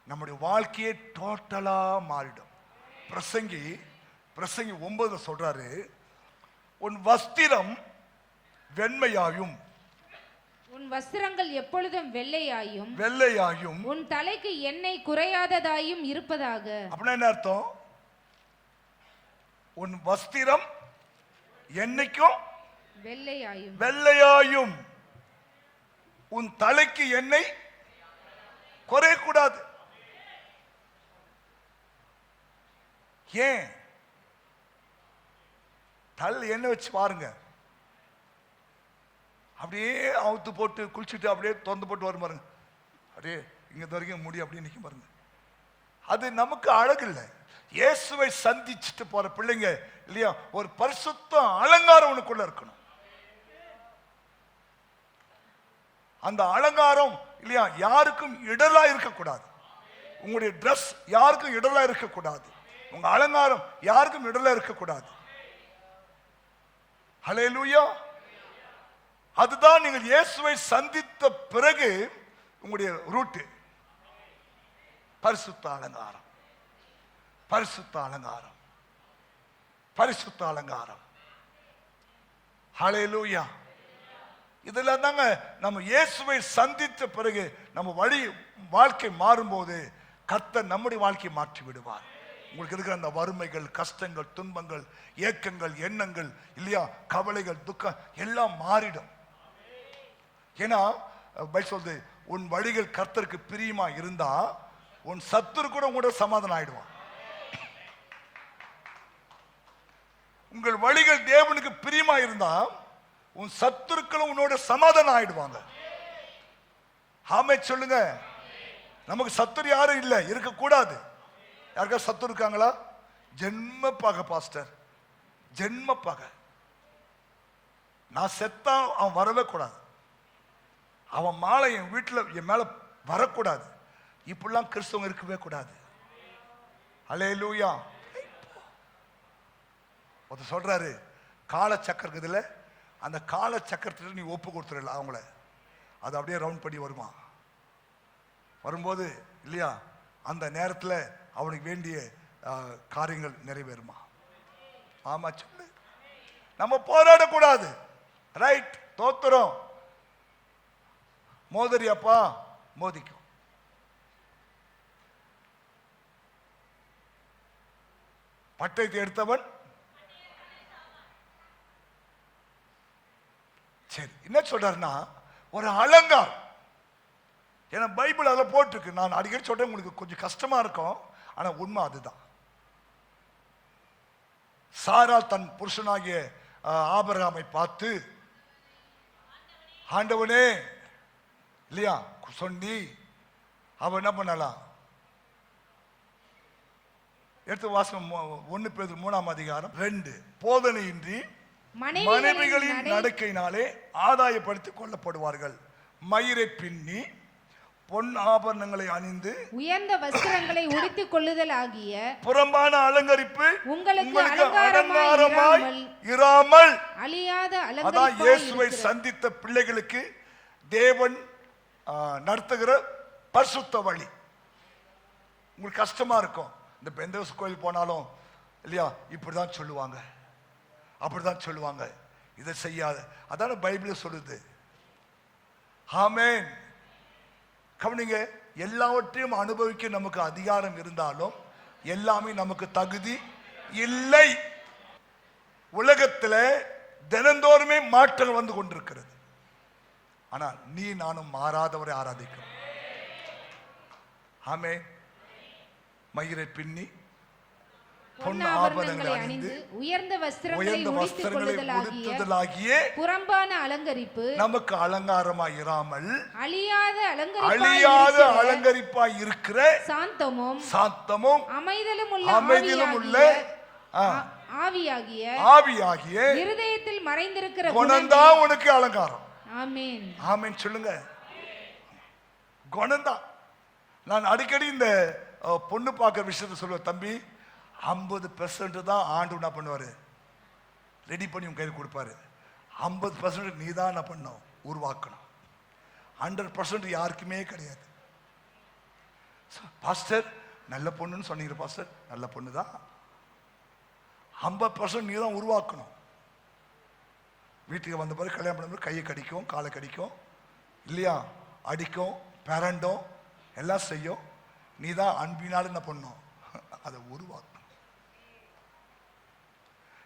நம்முடைய வாழ்க்கையே டோட்டலா மாறிடும். பிரசங்கி 9 சொல்றாரு, உன் வஸ்திரம் வெண்மையாயும் உன் வஸ்திரங்கள் எப்பொழுதும் வெள்ளையாயும் வெள்ளையாயும் உன் தலைக்கு எண்ணெய் குறையாததாயும் இருப்பதாக. அப்படின்னா என்ன அர்த்தம்? உன் வஸ்திரம் என்னைக்கும் வெள்ளையாயும் வெள்ளையாயும் உன் தலைக்கு எண்ணெய் குறையக்கூடாது. ஏன்? தலை எண்ணெய் வச்சு பாருங்க, அப்படியே அவுத்து போட்டு குளிச்சுட்டு அப்படியே தொந்து போட்டு வரும் பாருங்க, அப்படியே இங்க வரைக்கும் முடி அப்படியே நிற்கும் பாருங்க. அது நமக்கு அழகு இல்லை. இயேசுவை சந்திச்சுட்டு போற பிள்ளைங்க இல்லையா, ஒரு பரிசுத்த அலங்காரம் உனக்குள்ள இருக்கணும். அந்த அலங்காரம் இல்லையா யாருக்கும் இடலா இருக்கக்கூடாது. உங்களுடைய ட்ரெஸ் யாருக்கும் இடலா இருக்கக்கூடாது. உங்க அலங்காரம் யாருக்கும் இடலா இருக்கக்கூடாது. ஹல்லேலூயா. அதுதான் நீங்கள் இயேசுவை சந்தித்த பிறகு உங்களுடைய ரூட்டு. பரிசுத்த அலங்காரம், பரிசுத்த அலங்காரம், பரிசுத்த அலங்காரம். ஹல்லேலூயா. இதெல்லாம் தாங்க நம்ம இயேசுவை சந்தித்த பிறகு நம்ம வாழ்க்கை மாறும்போது கர்த்தர் நம்முடைய வாழ்க்கையை மாற்றி விடுவார். உங்களுக்கு இருக்கிற அந்த வறுமைகள், கஷ்டங்கள், துன்பங்கள், ஏக்கங்கள், எண்ணங்கள் இல்லையா, கவலைகள், துக்கம் எல்லாம் மாறிடும். ஏன்னா பைபிள் சொல்லுது, உன் வழிகள் கர்த்தருக்கு பிரியமா இருந்தா உன் சத்துரு கூட உங்களோட சமாதானம் ஆயிடுவான். உங்கள் வழிகள் தேவனுக்கு பிரியமா இருந்தா உன் சத்துருக்களும் உன்னோட சமாதானம் ஆயிடுவாங்க. ஆமே சொல்லுங்க. நமக்கு சத்துரு யாரும் இல்லை, இருக்கக்கூடாது. யாருக்கா சத்துரு இருக்காங்களா? ஜென்ம பகை பாஸ்டர், ஜென்ம பகை. நான் செத்தா அவன் வரவே கூடாது, அவன் மாலை என் வீட்டில் என் மேல வரக்கூடாது. இப்படிலாம் கிறிஸ்தவங்க இருக்கவே கூடாது. அல்லேலூயா. ஒருத்தர் சொல்றாரு, கால சக்கரம் இருக்குதுல்ல, அந்த கால சக்கரத்தில் நீ ஒப்பு கொடுத்துடல அவங்கள, அது அப்படியே ரவுண்ட் பண்ணி வருமா. வரும்போது இல்லையா அந்த நேரத்தில் அவனுக்கு வேண்டிய காரியங்கள் நிறைவேறுமா. ஆமா சொல்லு. நம்ம போராடக்கூடாது. ரைட், தோத்துறோம். மோதரியாப்பா மோதிக்கும். பட்டயத்தை எடுத்தவன் சரி என்ன சொல்றாருன்னா ஒரு அலங்காரம். ஏன்னா பைபிள் அதில் போட்டிருக்கு. நான் அடிக்கடி சொல்றேன், உங்களுக்கு கொஞ்சம் கஷ்டமா இருக்கும், ஆனா உண்மை அதுதான். சாராள் தன் புருஷனாகிய ஆபிரகாமை பார்த்து, ஆண்டவனே இல்லையா சொல்லி அவன் என்ன பண்ணலாம். எடுத்து வாசகம் 1 பேதுரு 3:2. போதனையின்றி மனைவிகளின் நடக்கையினாலே ஆதாயப்படுத்திக் கொள்ளப்படுவார்கள். மயிரை பின்னி பொன் ஆபரணங்களை அணிந்து உயர்ந்த வஸ்திரங்களை உடுத்திக் கொள்ளுதல் ஆகிய புறம்பான அலங்கரிப்பு உங்களுக்கு அலங்காரமாய் இராமல் அழியாத அதான் இயேசுவை சந்தித்த பிள்ளைகளுக்கு தேவன் நடத்துகிற பரிசுத்த வழி. உங்களுக்கு கஷ்டமா இருக்கும். இந்த பெந்தகோஸ்து கோயில் போனாலும் இல்லையா இப்படிதான் சொல்லுவாங்க, அப்படிதான் சொல்லுவாங்க, இதை செய்யாத. அதான பைபிள் சொல்லுது. ஆமென். கவனிங்க, எல்லாவற்றையும் அனுபவிக்க நமக்கு அதிகாரம் இருந்தாலும் எல்லாமே நமக்கு தகுதி இல்லை. உலகத்தில் தினந்தோறுமே மாற்றம் வந்து கொண்டிருக்கிறது. ஆனால் நீ நானும் மாறாதவரை ஆராதிக்கிறோம். ஆமென். மயிரை பின்னி பொன் ஆபரணங்களை அணிந்து உயர்ந்த வஸ்திரங்களை உடுத்துதலாகிய புறம்பான அலங்கரிப்பு நமக்கு அலங்காரமாய் இராமல் அழியாத அலங்கரிப்பாய் இருக்கிற சாந்தமும் அமைதலும் உள்ள ஆவியாகிய இருதயத்தில் மறைந்திருக்கிற குணம்தான் உனக்கு அலங்காரம். ஆமென். ஆமென் சொல்லுங்க. குணம்தான். நான் அடிக்கடி இந்த பொண்ணு பார்க்குற விஷயத்தை சொல்லுவேன். தம்பி, 50% தான் ஆண்டு என்ன பண்ணுவாரு, ரெடி பண்ணி உங்க கையில் கொடுப்பாரு. 50% நீ தான் என்ன பண்ணணும், உருவாக்கணும். 100% யாருக்குமே கிடையாது. பாஸ்டர் நல்ல பொண்ணுன்னு சொன்னீங்க. பாஸ்டர் நல்ல பொண்ணு தான். 50% நீ தான் உருவாக்கணும். வீட்டுக்கு வந்த பிறகு கல்யாணம் பண்ண பிறகு கையை கடிக்கும், காலை கடிக்கும், இல்லையா? அடிக்கும், பிரண்டும், எல்லாம் செய்யும். நீ தான் அன்பினால் என்ன பண்ணும்? அதை உருவாக்கும்.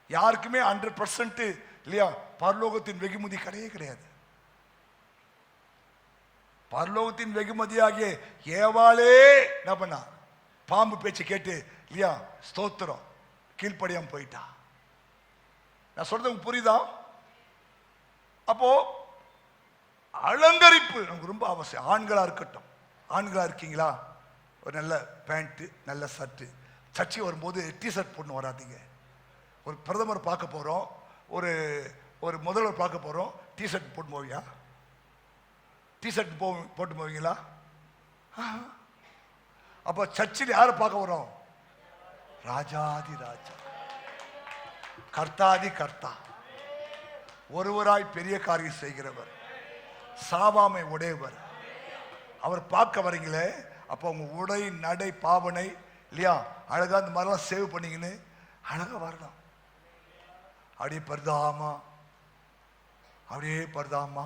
யாருக்குமே 100% இல்லையா பரலோகத்தின் வெகுமதி கிடையாது. பரலோகத்தின் வெகுமதியாகிய ஏவாளே என்ன பண்ணா? பாம்பு பேச்சு கேட்டு இல்லையா ஸ்தோத்திரம் கீழ்ப்படியாம போயிட்டா. நான் சொல்றது புரியுதா? அப்போ அலங்கரிப்பு நமக்கு ரொம்ப அவசியம். ஆண்களா இருக்கட்டும், ஆண்களா இருக்கீங்களா? ஒரு நல்ல பேண்ட், நல்ல ஷர்ட். சர்ச்சை வரும்போது டிஷர்ட் போட்டு வராதீங்க. ஒரு பிரதமர் பார்க்க போறோம், ஒரு முதல்வர் பார்க்க போறோம், டிஷர்ட் போட்டு போவியா? டிஷர்ட் போட்டு போவீங்களா? அப்ப சர்ச்சில் யாரை பார்க்க வரோம்? ராஜாதி ராஜா, கர்த்தாதி கர்த்தா, ஒருவராய் பெரிய காரியம் செய்கிறவர், சாவாமை உடையவர். அவர் பார்க்க வரீங்களே, அப்போ உங்க உடை நடை பாவனை இல்லையா அழகா இந்த மாதிரிலாம் சேவ் பண்ணீங்கன்னு அழகா வரணும். அப்படியே பர்தாமா, அப்படியே பர்தாமா.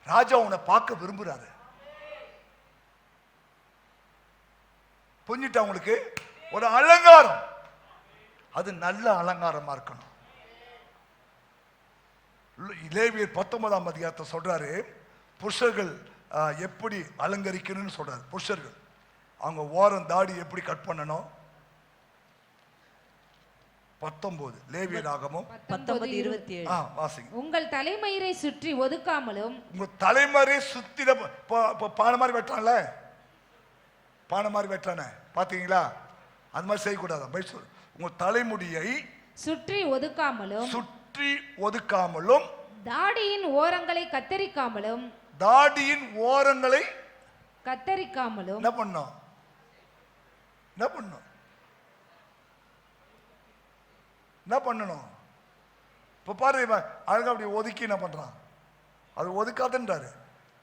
ராஜா உன்னை பார்க்க விரும்புறாரு. புரிஞ்சுட்டா உங்களுக்கு? ஒரு அலங்காரம், அது நல்ல அலங்காரமா இருக்கணும். லேவியர் 19ஆம் அதிகாரத்தை சொல்றாரு, புருஷர்கள் எப்படி அலங்கரிக்கணும்னு சொல்றாரு. புருஷர்கள் அவங்க ஓரம் தாடி எப்படி கட் பண்ணணும்? 19 லேவியராகமம் 19:27 வாசிங்க. உங்கள் தலைமயிரை சுற்றி ஒதுக்காமலும். உங்க தலைமறை சுத்தி பானை மாதிரி வெட்டான்ல, பானை மாதிரி வெட்டானே பாத்தீங்களா? அந்த மாதிரி செய்யக்கூடாது. உங்க தலைமுடியை சுற்றி ஒதுக்காமலும், சுற்றி ஒதுக்காமலும், தாடியின் ஓரங்களை கத்தரிக்காமலும், தாடியின் ஓரங்களை கத்தரிக்காமலும் என்ன பண்ணும்? என்ன பண்ணும்? என்ன பண்ணணும்? இப்ப பாரு, அழகா அப்படி ஒதுக்கி என்ன பண்றான்? அது ஒதுக்காதுன்றாரு.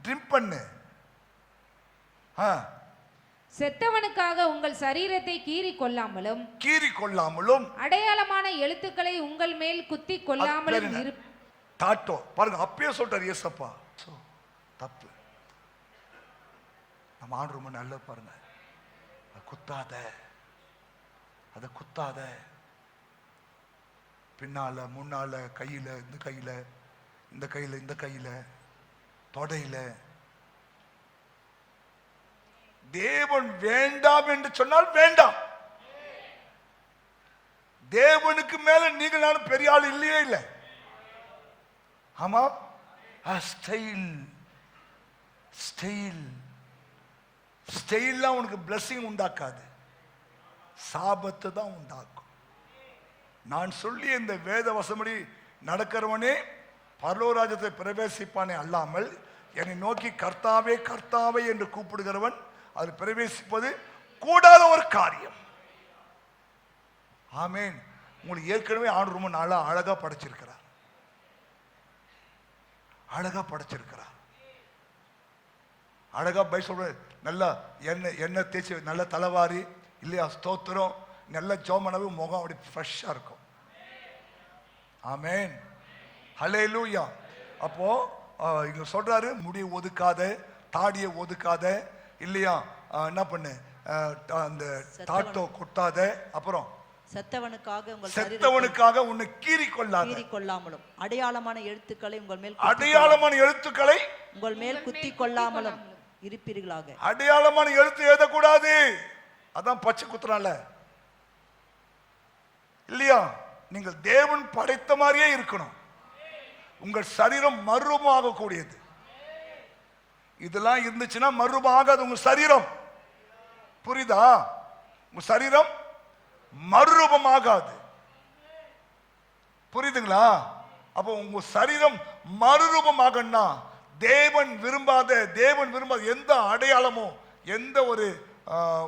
ட்ரிம் பண்ணு. செத்தவனுக்காக உங்கள் சரீரத்தை கீறி கொள்ளாமலும் அடையாளமான எழுத்துக்களை உங்கள் மேல் குத்தி கொள்ளாமலும் தாட்டோ பாருங்க. அப்பயே சொல்றாரு ஏசப்பா, தப்பு. நம்ம ஆண்டு ரொம்ப நல்ல பாருங்க. குத்தாத, அதை குத்தாத. பின்னால முன்னால, கையில, இந்த கையில, இந்த கையில, இந்த கையில, தொடையில. தேவன் வேண்டாம் என்று சொன்னால் வேண்டாம். தேவனுக்கு மேல நீங்க நானும் பெரிய ஆள் இல்லையே இல்லை. ஆமா, ஸ்டைல் ஸ்டைல் ஸ்டைல்லாம் உனக்கு பிளஸிங் உண்டாக்காது, சாபத்தை தான் உண்டாக்கும். நான் சொல்லி இந்த வேத வசப்படி நடக்கிறவனே பரலோகராஜ்யத்தை பிரவேசிப்பானே அல்லாமல் என்னை நோக்கி கர்த்தாவே கர்த்தாவே என்று கூப்பிடுகிறவன் அது பிரவேசிப்பது கூடாத ஒரு காரியம். ஆமேன். உங்களுக்கு ஏற்கனவே ஆண்டு ரொம்ப நாளா அழகா படைச்சிருக்கிறார், அழகா படைச்சிருக்கிறார். அழகா பை சொல்ற நல்லா எண்ணெய் தேய்ச்சி நல்ல தலைவாரி இல்லையா ஸ்தோத்திரம், நல்ல ஜோமனவு, முகம் அப்படி ஃப்ரெஷ்ஷா இருக்கும். ஆமேன், ஹல்லேலூயா. அப்போ இங்க சொல்றாரு, முடியை ஒதுக்காத, தாடியை ஒதுக்காத இல்லையா, என்ன பண்ணு, அந்த தாட்டோ கொட்டாத. அப்புறம் செத்தவனுக்காக உன்னை கீறி கொள்ளாமலும் அடையாளமான எழுத்துக்களை உங்கள் மேல் குத்தி கொள்ளாமலும் இருப்பீர்களாக. அடையாளமான எழுத்து எழுதக்கூடாது. அதான் பச்சை குத்துறான்ல இல்லையா? நீங்கள் தேவன் படைத்த மாதிரியே இருக்கணும். உங்கள் சரீரம் மறுரூபமாக கூடியது. இதெல்லாம் இருந்துச்சுன்னா மறுரூபம் ஆகாது உங்க சரீரம். புரியுதா? உங்க சரீரம் மறுரூபம் ஆகாது. புரியுதுங்களா? அப்போ உங்க சரீரம் மறுரூபம் ஆகணும்னா தேவன் விரும்பாத எந்த அடையாளமோ எந்த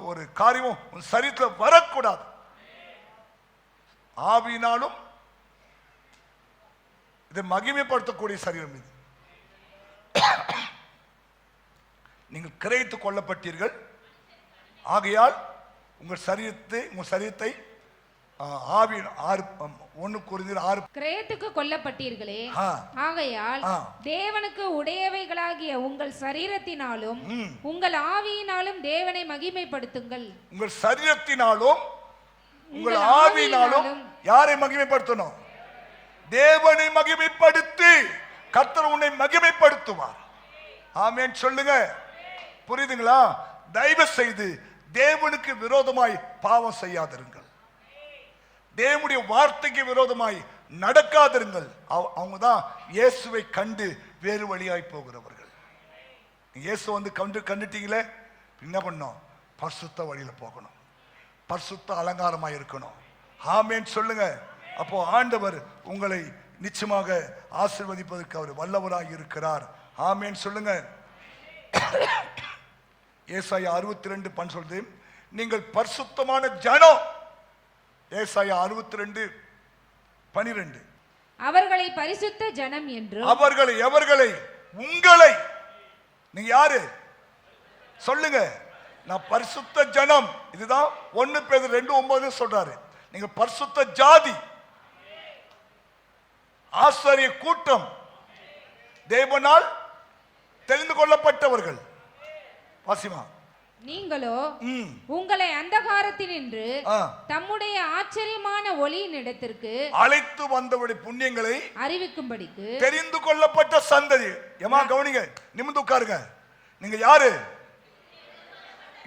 ஒரு காரியமும் உன் சரீரத்தில் வரக்கூடாது. ஆவியினாலும் இதை மகிமைப்படுத்தக்கூடிய சரீரம் இது. நீங்கள் கிரகித்துக் கொள்ளப்பட்டீர்கள். ஆகையால் உங்கள் சரீரத்தை ஆவி 1 கொரிந்தியர் 6. கிரயத்துக்கு கொல்லப்பட்டீர்களே, ஆகையால் தேவனுக்கு உடையவைகளாகிய உங்கள் சரீரத்தினாலும் உங்கள் ஆவியினாலும் தேவனை மகிமைப்படுத்துங்கள். உங்கள் சரீரத்தினாலும் உங்கள் ஆவியினாலும் யாரை மகிமைப்படுத்தணும்? தேவனை மகிமைப்படுத்தி கர்த்தர் உன்னை மகிமைப்படுத்துவார். ஆமென் சொல்லுங்க. புரியுதுங்களா? தயவு செய்து தேவனுக்கு விரோதமாய் பாவம் செய்யாதிருங்கள். தேவனுடைய வார்த்தைக்கு விரோதமாய் நடக்காதிருங்கள். அவங்க தான் இயேசுவை கண்டு வேறு வழியாய் போகிறவர்கள். இயேசு வந்து கண்டுட்டீங்களே, என்ன பண்ணோம்? பரிசுத்த வழியில போகணும், பரிசுத்த அலங்காரமாய் இருக்கணும். ஆமென் சொல்லுங்க. அப்போ ஆண்டவர் உங்களை நிச்சயமாக ஆசீர்வதிப்பதற்கு அவர் வல்லவராய் இருக்கிறார். ஆமென் சொல்லுங்க. ஏசாயா 62 சொல்லுது, நீங்கள் பரிசுத்தமான ஜனம். ஏசாயா 62:12 அவர்களை பரிசுத்த ஜனம் என்றும். அவர்களை எவர்களை? உங்களை. நீங்க யாரு சொல்லுங்க? நான் பரிசுத்த ஜனம். இதுதான் 1 பேதுரு 2:9 சொல்றாரு. நீங்க பரிசுத்த ஜாதி, ஆசாரிய கூட்டம், தேவனால் தெரிந்து கொள்ளப்பட்டவர்கள். வாசிமா. நீங்களோ உங்களை அந்தகாரத்தினின்று தம்முடைய ஆச்சரியமான ஒளியின் இடத்திற்கு அழைத்து வந்தவருடைய புண்ணியங்களை அறிவிக்கும்படிக்கு தெரிந்து கொள்ளப்பட்ட சந்ததி. ஏமா கவனிங்க, நிமிர்ந்து உட்காருங்க. நீங்க யாரு?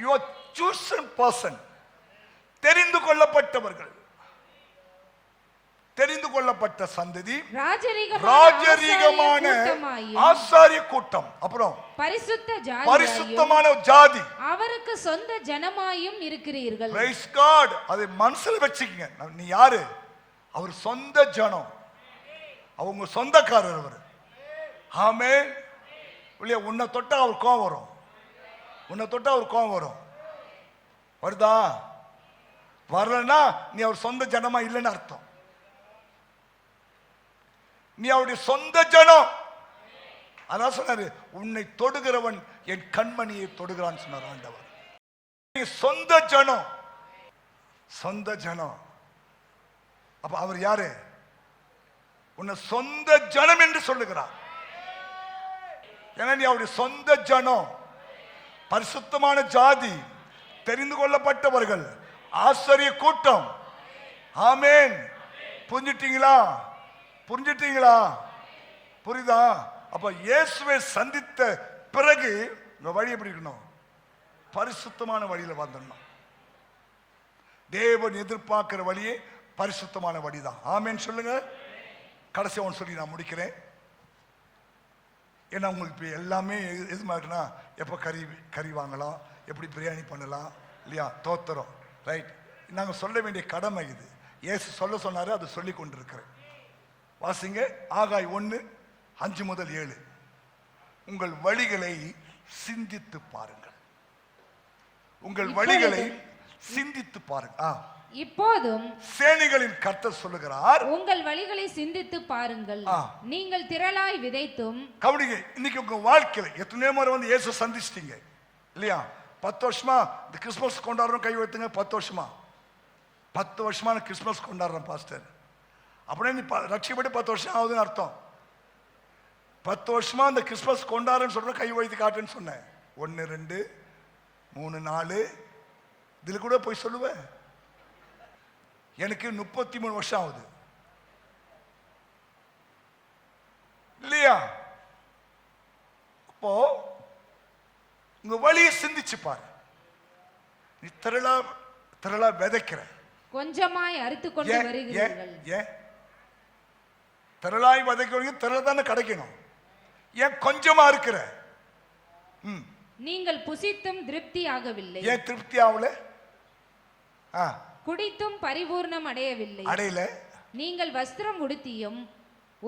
You are chosen person. தெரிந்து கொள்ளப்பட்டவர்கள், தெரிந்து கொள்ளப்பட்ட சந்ததி, ராஜரீகமான ஆசாரிய கூட்டம், அப்புறம் பரிசுத்தமான ஜாதி, அவருக்கு சொந்த ஜனமாயும் இருக்கிறீர்கள். Praise God. அதை மனசுல வச்சுக்கங்க. நீ யாரு? அவர் சொந்த ஜனம், அவங்க சொந்தக்காரர் அவர். ஆமென். இல்லையா? உன்னை தொட்டா அவர் கோபம் வரும், உன்னை தொட்டா அவர் கோபம் வரும். வருதா? வரலன்னா நீ அவர் சொந்த ஜனமா இல்லைன்னு அர்த்தம். நீ அவருடைய சொந்த ஜனம். அதான் சொன்னாரு, உன்னை தொடுகிறவன் என் கண்மணியை தொடுகிறான்னு சொன்னார் ஆண்டவர். நீ சொந்த ஜனம், சொந்த ஜனம். அப்ப அவர் யாரு? உன்னை சொந்த ஜனம் என்று சொல்லுகிறார். ஏன்னா நீ அவருடைய சொந்த ஜனம், பரிசுத்தமான ஜாதி, தெரிந்து கொள்ளப்பட்டவர்கள், ஆசாரிய கூட்டம். ஆமென். புரிஞ்சிட்டீங்களா? புரிஞ்சிட்டீங்களா? புரியுதா? அப்ப இயேசுவை சந்தித்த பிறகு இந்த வழி எப்படி இருக்கணும்? பரிசுத்தமான வழியில வந்துடணும். தேவன் எதிர்பார்க்கிற வழியே பரிசுத்தமான வழிதான். ஆமென் சொல்லுங்க. கடைசி ஒன்று சொல்லி நான் முடிக்கிறேன். ஏன்னா உங்களுக்கு இப்போ எல்லாமே எது மாதிரினா, எப்போ கறி வாங்கலாம், எப்படி பிரியாணி பண்ணலாம், இல்லையா? தோத்திரம், ரைட். நாங்கள் சொல்ல வேண்டிய கடமை இது. இயேசு சொல்ல சொன்னாரு, அதை சொல்லி கொண்டிருக்கிறேன். வாசிங்க. ஆகாய் 1:5-7. உங்கள் வழிகளை சிந்தித்து பாருங்கள். உங்கள் வழிகளை சிந்தித்து பாருங்க. இப்போதும் சேனைகளின் கர்த்தர் சொல்லுகிறார், உங்கள் வழிகளை சிந்தித்து பாருங்கள். நீங்கள் திரளாய் விதைத்தும். கவனிங்க. இன்னைக்கு உங்க வாழ்க்கையில எத்தனையோ முறை வந்து இயேசு சந்திச்சிட்டீங்க இல்லையா? 10 வருஷமா இந்த கிறிஸ்மஸ் கொண்டாடுறோம். கை வைத்துங்க. 10 வருஷமா கிறிஸ்மஸ் கொண்டாடுறோம் பாஸ்டர். அப்படியே நீ ரட்சிக்கப்பட்டு 10 வருஷம் ஆகுதுன்னு அர்த்தம். 10 வருஷமா இந்த கிறிஸ்மஸ் கொண்டாடுறேன்னு சொல்ற, கை வைத்து காட்டுன்னு சொன்னேன். 1 2 3 4 இதுல கூட போய் சொல்லுவேன். எனக்கு 33 வருஷம் ஆகுது இல்லையா? அப்போ உங்க வழியை சிந்திச்சு பாரு. நீ திரளா விதைக்கிற, கொஞ்சமாய் அறுத்து கொண்டு வருகிறீர்கள். ஏன் திரளாய் விதைக்கிறீங்க? திரள தானே கிடைக்கணும். ஏன் கொஞ்சமா இருக்கிற? நீங்கள் புசித்தும் திருப்தி ஆகவில்லை. ஏன் திருப்தி ஆகல? குடித்தும் பரிபூர்ணம் அடையல. நீங்கள் வஸ்திரம் உடுத்தியும்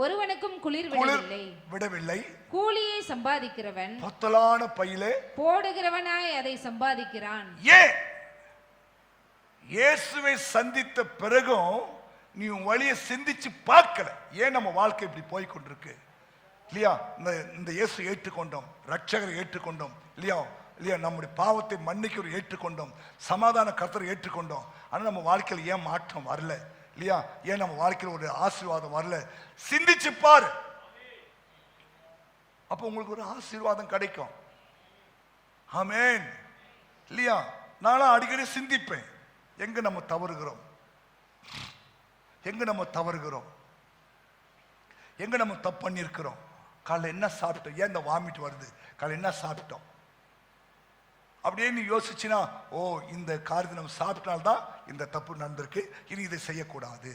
ஒருவனுக்கும் குளிர் விடவில்லை. கூலியை சம்பாதிக்கிறவன் பொத்தலான பையிலே போடுகிறவனாய் அதை சம்பாதிக்கிறான். ஏன் இயேசுவை சந்தித்த பிறகும் நீ உன் வழியை சிந்திச்சு பார்க்கல? ஏன் நம்ம வாழ்க்கை இப்படி போய் கொண்டிருக்கு இல்லையா? இந்த இயேசு ஏற்றுக்கொண்டோம், ரட்சகரை ஏற்றுக்கொண்டோம் இல்லையா? இல்லையா, நம்முடைய பாவத்தை மன்னிக்க ஏற்றுக்கொண்டோம், சமாதான கர்த்தரை ஏற்றுக்கொண்டோம். ஆனால் நம்ம வாழ்க்கையில் ஏன் மாற்றம் வரல இல்லையா? ஏன் நம்ம வாழ்க்கையில் ஒரு ஆசீர்வாதம் வரல? சிந்திச்சு பாரு, அப்போ உங்களுக்கு ஒரு ஆசீர்வாதம் கிடைக்கும். ஆமென் இல்லையா? நானும் அடிக்கடி சிந்திப்பேன், எங்க நம்ம தவறுகிறோம், எங்க நம்ம தவறுகிறோம், எங்க நம்ம தப்பு பண்ணியிருக்கிறோம். காலைல என்ன சாப்பிட்டோம், ஏன் இந்த வாமிட் வருது, காலைல என்ன சாப்பிட்டோம் அப்படியே நீ யோசிச்சுனா, ஓ இந்த காரியத்தை நம்ம சாப்பிட்டால்தான் இந்த தப்பு நடந்திருக்கு, இனி இதை செய்யக்கூடாது.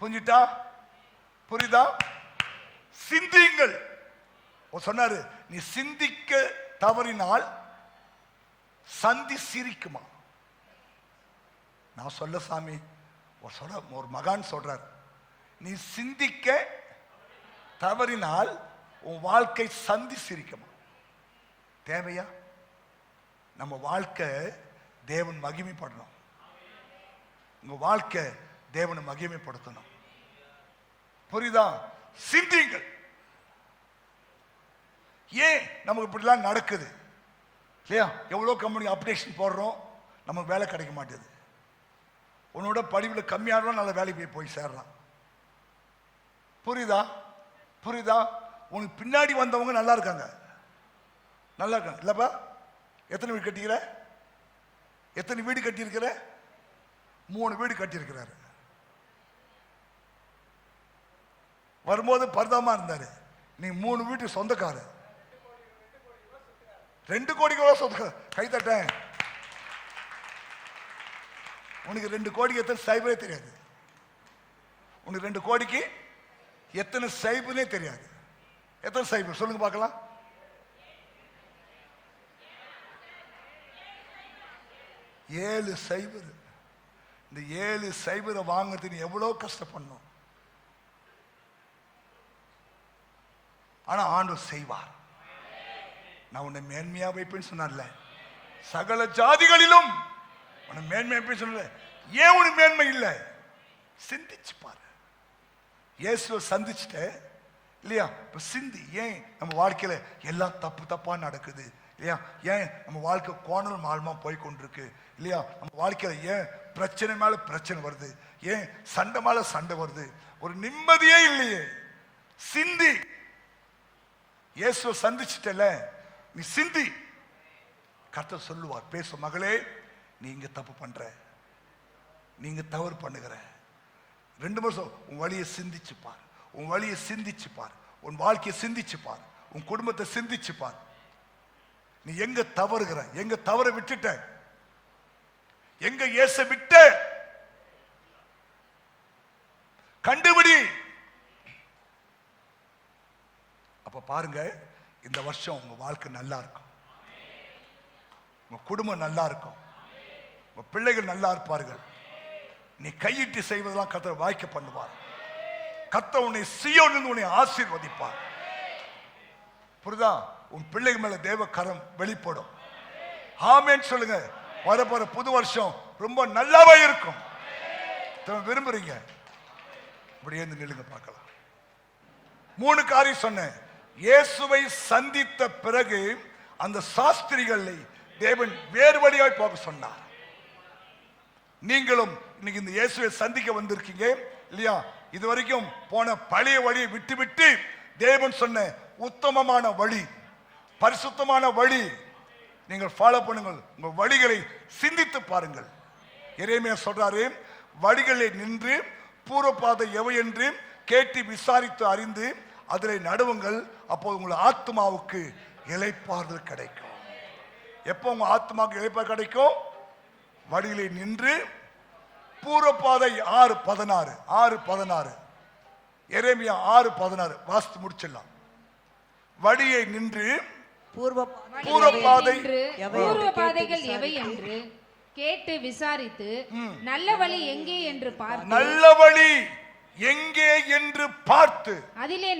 புரிஞ்சுட்டா? புரியுதா? சிந்தியுங்கள். சொன்னாரு, நீ சிந்திக்க தவறினால் சந்தி சிரிக்குமா? நான் சொல்ல சாமி, ஒரு மகான் சொல்றார், நீ சிந்திக்க தவறினால் உன் வாழ்க்கை சந்தி சிரிக்குமா? தேவையா? நம்ம வாழ்க்கை தேவன் மகிமைப்படணும், உங்க வாழ்க்கை தேவனை மகிமைப்படுத்தணும். புரியுதா? சிந்தியுங்கள். ஏன் நமக்கு இப்படிலாம் நடக்குது இல்லையா? எவ்வளோ கம்பெனி அப்டேஷன் போடுறோம், நமக்கு வேலை கிடைக்க மாட்டேது. உன்னோட படிவில் கம்மியானவன் நல்ல வேலைக்கு போய் சேர்றான். புரியுதா? புரியுதா? உனக்கு பின்னாடி வந்தவங்க நல்லா இருக்காங்க, நல்லா இருக்காங்க இல்லப்பா? எத்தனை வீடு கட்டிக்கிற? எத்தனை வீடு கட்டியிருக்கிற? 3 வீடு கட்டியிருக்கிறாரு. வரும்போது பரிதாபமா இருந்தாரு. நீ 3 வீட்டு சொந்தக்காரர், 2 கோடி ரூபா சொந்தக்காரர். கை தட்டேன். உனக்கு 2 கோடிக்கு எத்தனை சைபரே தெரியாது. உனக்கு 2 கோடிக்கு எத்தனை சைபுனே தெரியாது. எத்தனை சைபர் சொல்லுங்க பார்க்கலாம்? 7 சைபர். இந்த 7 சைபரை வாங்கிறதுக்கு எவ்வளவு கஷ்டப்படணும். ஆனா ஆண்டவர் செய்வார். நான் உன்னை மேன்மையா வைப்பேன்னு சொன்னார்ல, சகல ஜாதிகளிலும் உன்னை மேன்மையா வைப்பேன்னு சொன்னல. ஏன் உனக்கு மேன்மை இல்லை? சிந்திச்சு பாரு. இயேசுவை சந்திச்சுட்ட இல்லையா? இப்ப சிந்தி. ஏன் நம்ம வாழ்க்கையில எல்லாம் தப்பா நடக்குது இல்லையா? ஏன் நம்ம வாழ்க்கை கோணல் மாலமா போய் கொண்டிருக்கு இல்லையா? நம்ம வாழ்க்கையில ஏன் பிரச்சனை மேல பிரச்சனை வருது, ஏன் சண்டை மேல சண்டை வருது, ஒரு நிம்மதியே இல்லையே? சிந்தி. இயேசுவை சந்திச்சுட்டல, நீ சிந்தி. கர்த்தர் சொல்லுவார், பேச மகளே, நீங்க தப்பு பண்ற, நீங்க தவறு பண்ணுகிற. 2 வருஷம் உன் வழியை சிந்திச்சு பார், உன் வழியை சிந்திச்சு பார், உன் வாழ்க்கையை சிந்திச்சு பார், உன் குடும்பத்தை சிந்திச்சு பார். நீ எங்க தவறுகிற, எங்க தவற விட்டுட்ட, எங்க இயேசு விட்ட கண்டுபிடி. அப்ப பாருங்க, இந்த வருஷம் உங்க வாழ்க்கை நல்லா இருக்கும், உங்க குடும்பம் நல்லா இருக்கும், உங்க பிள்ளைகள் நல்லா இருப்பார்கள். நீ கையிட்டு செய்வதெல்லாம் கர்த்தர் வாய்க்க பண்ணுவார். கர்த்தர் உன்னை சீயோனிலிருந்து உன்னை ஆசீர்வதிப்பார். புரியுதா? உன் பிள்ளைகள் மேல தேவ கரம் வெளிப்படும். ஆமென் சொல்லுங்க. வரப்போற புது வருஷம் ரொம்ப நல்லாவே இருக்கும். விரும்புறீங்க? இப்படி ஏந்து நில்லுங்க பார்க்கலாம். 3 காரியம் சொன்னேன். இயேசுவை சந்தித்த பிறகு அந்த சாஸ்திரிகளை தேவன் வேறு வழியாய் போக சொன்னார். நீங்களும் இன்னைக்கு இந்த இயேசுவை சந்திக்க வந்திருக்கீங்க இல்லையா? இதுவரைக்கும் போன பழைய வழியை விட்டு விட்டு தேவன் சொன்ன உத்தமமான வழி, பரிசுத்தமான வழி நீங்கள் ஃபாலோ பண்ணுங்கள். உங்க வழிகளை சிந்தித்து பாருங்கள். எரேமியா சொல்றாரு, வழிகளை நின்று பூர்வ பாதை எவை என்று கேட்டு விசாரித்து அறிந்து அதிலே நடுவுங்கள், அப்போது உங்கள் ஆத்மாவுக்கு இளைப்பாறுதல் கிடைக்கும். எப்போ உங்க ஆத்மாவுக்கு இளைப்பாறுதல் கிடைக்கும்? வழிகளை நின்று பூர்வ பாதை 6:16 6:16 எரேமியா 6:16 வாசித்து முடிச்சிடலாம். வழியை நின்று பூர்வ பாதைகள் எவை என்று கேட்டு விசாரித்து நல்ல வழி எங்கே என்று பார்த்து, நல்ல வழி எங்கே என்று பார்த்து அதிலே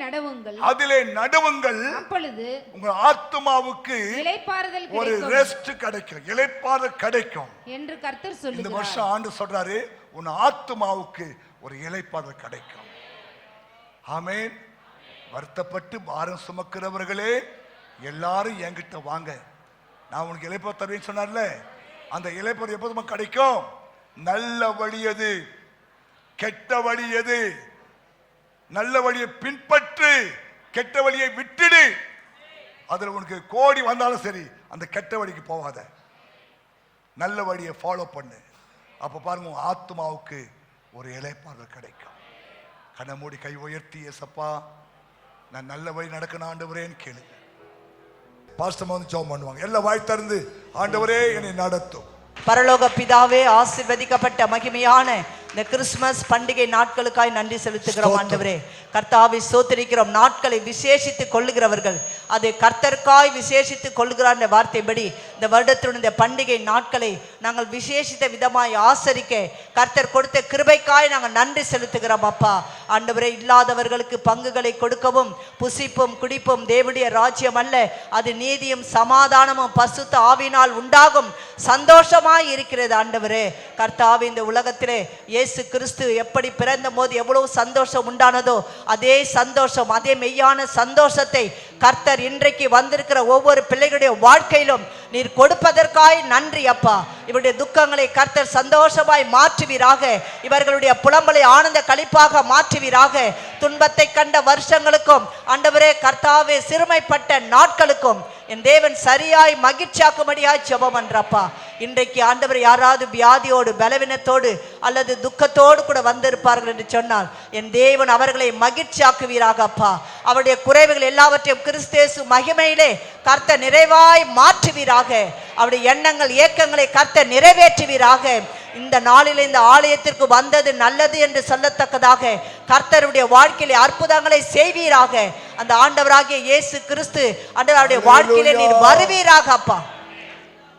நடுவுங்கள். அப்பொழுது உங்க ஆத்மாவுக்கு இளைப்பாறுதல் ஒரு ரெஸ்ட் கிடைக்கும், இளைப்பாறுதல் கிடைக்கும் என்று கர்த்தர் சொல்லுகிறார். இந்த வருஷம் ஆண்டு சொல்றாரு, உன் ஆத்மாவுக்கு ஒரு இளைப்பாறுதல் கிடைக்கும். ஆமென். வருத்தப்பட்டு பாரம் சுமக்கிறவர்களே எல்லாரும் என்கிட்ட வாங்க, நான் உனக்கு இளைப்பாறு தருவேன்னு சொன்னார்ல, அந்த இளைப்பாறு எப்போதுமா கிடைக்கும்? நல்ல வழி எது, கெட்ட வழி எது? நல்ல வழியை பின்பற்று, கெட்ட வழியை விட்டுடு. அதுல உனக்கு கோடி வந்தாலும் சரி, அந்த கெட்ட வழிக்கு போகாத, நல்ல வழியை ஃபாலோ பண்ணு. அப்ப பாருங்க, உன் ஆத்மாவுக்கு ஒரு இளைப்பாறுதல் கிடைக்கும். கண்ணை மூடி கை உயர்த்தி, ஏசப்பா நான் நல்ல வழி நடக்கணும் ஆண்டவரேன்னு கேளுங்க. பாஸ்டர் வந்து ஜெபம் பண்ணுவாங்க. எல்லாம் வாய் திறந்து, ஆண்டவரே என்னை நடத்தும். பரலோக பிதாவே, ஆசீர்வதிக்கப்பட்ட மகிமையான இந்த கிறிஸ்துமஸ் பண்டிகை நாட்களுக்காய் நன்றி செலுத்துகிறோம் ஆண்டவரே. கர்த்தாவை ஸ்தோத்திரிக்கிறோம். நாட்களை விசேஷித்து கொள்ளுகிறவர்கள் அது கர்த்தருக்காய் விசேஷித்து கொள்ளுகிறார் என்ற வார்த்தைப்படி இந்த வருடத்துடன் இந்த பண்டிகை நாட்களை நாங்கள் விசேஷித்த விதமாய் ஆசரிக்க கர்த்தர் கொடுத்த கிருபைக்காய் நாங்கள் நன்றி செலுத்துகிறோம் அப்பா. ஆண்டவரே, இல்லாதவர்களுக்கு பங்குகளை கொடுக்கவும் புசிப்பும் குடிப்பும் தேவனுடைய ராஜ்யம் அல்ல, அது நீதியும் சமாதானமும் பசுத்த ஆவினால் உண்டாகும் சந்தோஷமாய் இருக்கிறது ஆண்டவரே. கர்த்தாவே, இந்த உலகத்திலே இயேசு கிறிஸ்து எப்படி பிறந்த போது எவ்வளவு சந்தோஷம் உண்டானதோ அதே சந்தோஷம், அதே மெய்யான சந்தோஷத்தை கர்த்தர் இன்றைக்கு வந்திருக்கிற ஒவ்வொரு பிள்ளைகளுடைய வாழ்க்கையிலும் நீர் கொடுப்பதற்காய் நன்றி அப்பா. இவருடைய துக்கங்களை கர்த்தர் சந்தோஷமாய் மாற்றுவீராக, இவர்களுடைய புலம்பலை ஆனந்த களிப்பாக மாற்றுவீராக. துன்பத்தை கண்ட வருஷங்களுக்கும் ஆண்டவரே கர்த்தாவே, சிறுமைப்பட்ட நாட்களுக்கும் என் தேவன் சரியாய் மகிழ்ச்சியாக்கும்படியாய் ஜெபம் பண்றப்பா. இன்றைக்கு ஆண்டவர் யாராவது வியாதியோடு பலவீனத்தோடு அல்லது துக்கத்தோடு கூட வந்திருப்பார்கள் என்று சொன்னால் என் தேவன் அவர்களை மகிழ்ச்சியாக்குவீராக அப்பா. அவருடைய குறைவுகள் எல்லாவற்றையும் கிறிஸ்தேசு மகிமையிலே கர்த்தர் நிறைவாய் மாற்றுவீராக. அவருடைய எண்ணங்கள் ஏக்கங்களை கர்த்தர் நிறைவேற்றுவீராக. இந்த நாளில் இந்த ஆலயத்திற்கு வந்தது நல்லது என்று சொல்லத்தக்கதாக கர்த்தருடைய வாழ்க்கையிலே அற்புதங்களை செய்வீராக. அந்த ஆண்டவராகிய இயேசு கிறிஸ்து ஆண்டவருடைய வாழ்க்கையிலே நீர் வருவீராக அப்பா.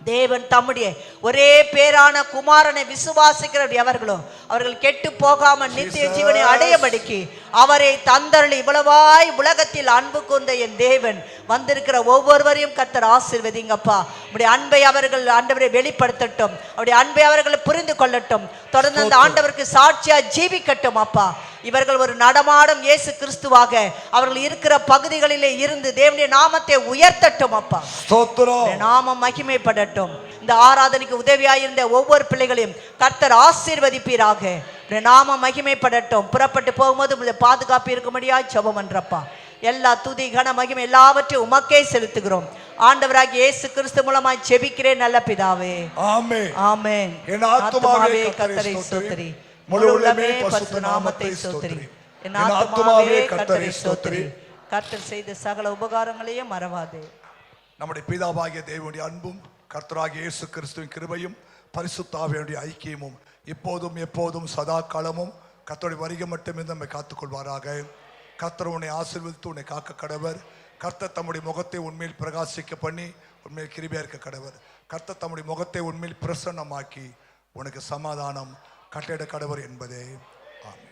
தேவன் தம்முடைய ஒரே பேரான குமாரனை விசுவாசிக்கிற எவர்களோ அவர்கள் கெட்டு போகாம நித்திய ஜீவனை அடையபடிக்கு அவரை தந்தருளி இவ்வளவாய் உலகத்தில் அன்பு கொண்ட என் தேவன் வந்திருக்கிற ஒவ்வொருவரையும் கர்த்தர் ஆசீர்வதிங்கப்பா. உடைய அன்பை அவர்கள் ஆண்டவரை வெளிப்படுத்தட்டும், அவருடைய அன்பை அவர்கள் புரிந்து கொள்ளட்டும், தொடர்ந்து அந்த ஆண்டவருக்கு சாட்சியா ஜீவிக்கட்டும் அப்பா. இவர்கள் ஒரு நடமாடும் இயேசு கிறிஸ்துவாக அவர்கள் இருக்கிற பகுதிகளிலே இருந்து தேவனுடைய நாமத்தை உயர்த்தட்டும் அப்பா. நாமம் மகிமைப்படட்டும். இந்த ஆராதனைக்கு உதவியாயிருந்த ஒவ்வொரு பிள்ளைகளையும் கர்த்தர் ஆசீர்வதிப்பீராக. நாமம் மகிமைப்படட்டும். புறப்பட்டு போகும்போது பாதுகாப்பு இருக்கும்படியா ஜெபம் பண்றப்பா. எல்லா துதி கன மகிமை எல்லாவற்றையும் உமக்கே செலுத்துகிறோம். ஆண்டவராகிய இயேசு கிறிஸ்து மூலமாய் ஜெபிக்கிறேன் நல்ல பிதாவே, ஆமென். ஆமென். என் ஆத்துமாவே கர்த்தரை ஸ்தோத்திரி, முழு உள்ளமே பரிசுத்த நாமத்தை ஸ்தோத்திரி. என் ஆத்துமாவே கர்த்தரை ஸ்தோத்திரி. கர்த்தர் செய்த சகல உபகாரங்களையும் மறவாதே. நம்முடைய பிதாவாகிய தேவனுடைய அன்பும் கர்த்தராகிய இயேசு கிறிஸ்துவின் கிருபையும் பரிசுத்த ஆவியானுடைய ஐக்கியமும் இப்போதும் எப்போதும் சதா காலமும் கர்த்தருடைய வருகை மட்டுமே நம்மை காத்துக்கொள்வாராக. கர்த்தர் உன்னை ஆசீர்வதித்து உன்னை காக்க கடவர். கர்த்தர் தம்முடைய முகத்தை உண்மையில் பிரகாசிக்க பண்ணி உண்மையில் கிருபையா இருக்க கடவர். கர்த்தர் தம்முடைய முகத்தை உண்மையில் பிரசன்னமாக்கி உனக்கு சமாதானம் கட்டிட கடவர் என்பதே. ஆமென்.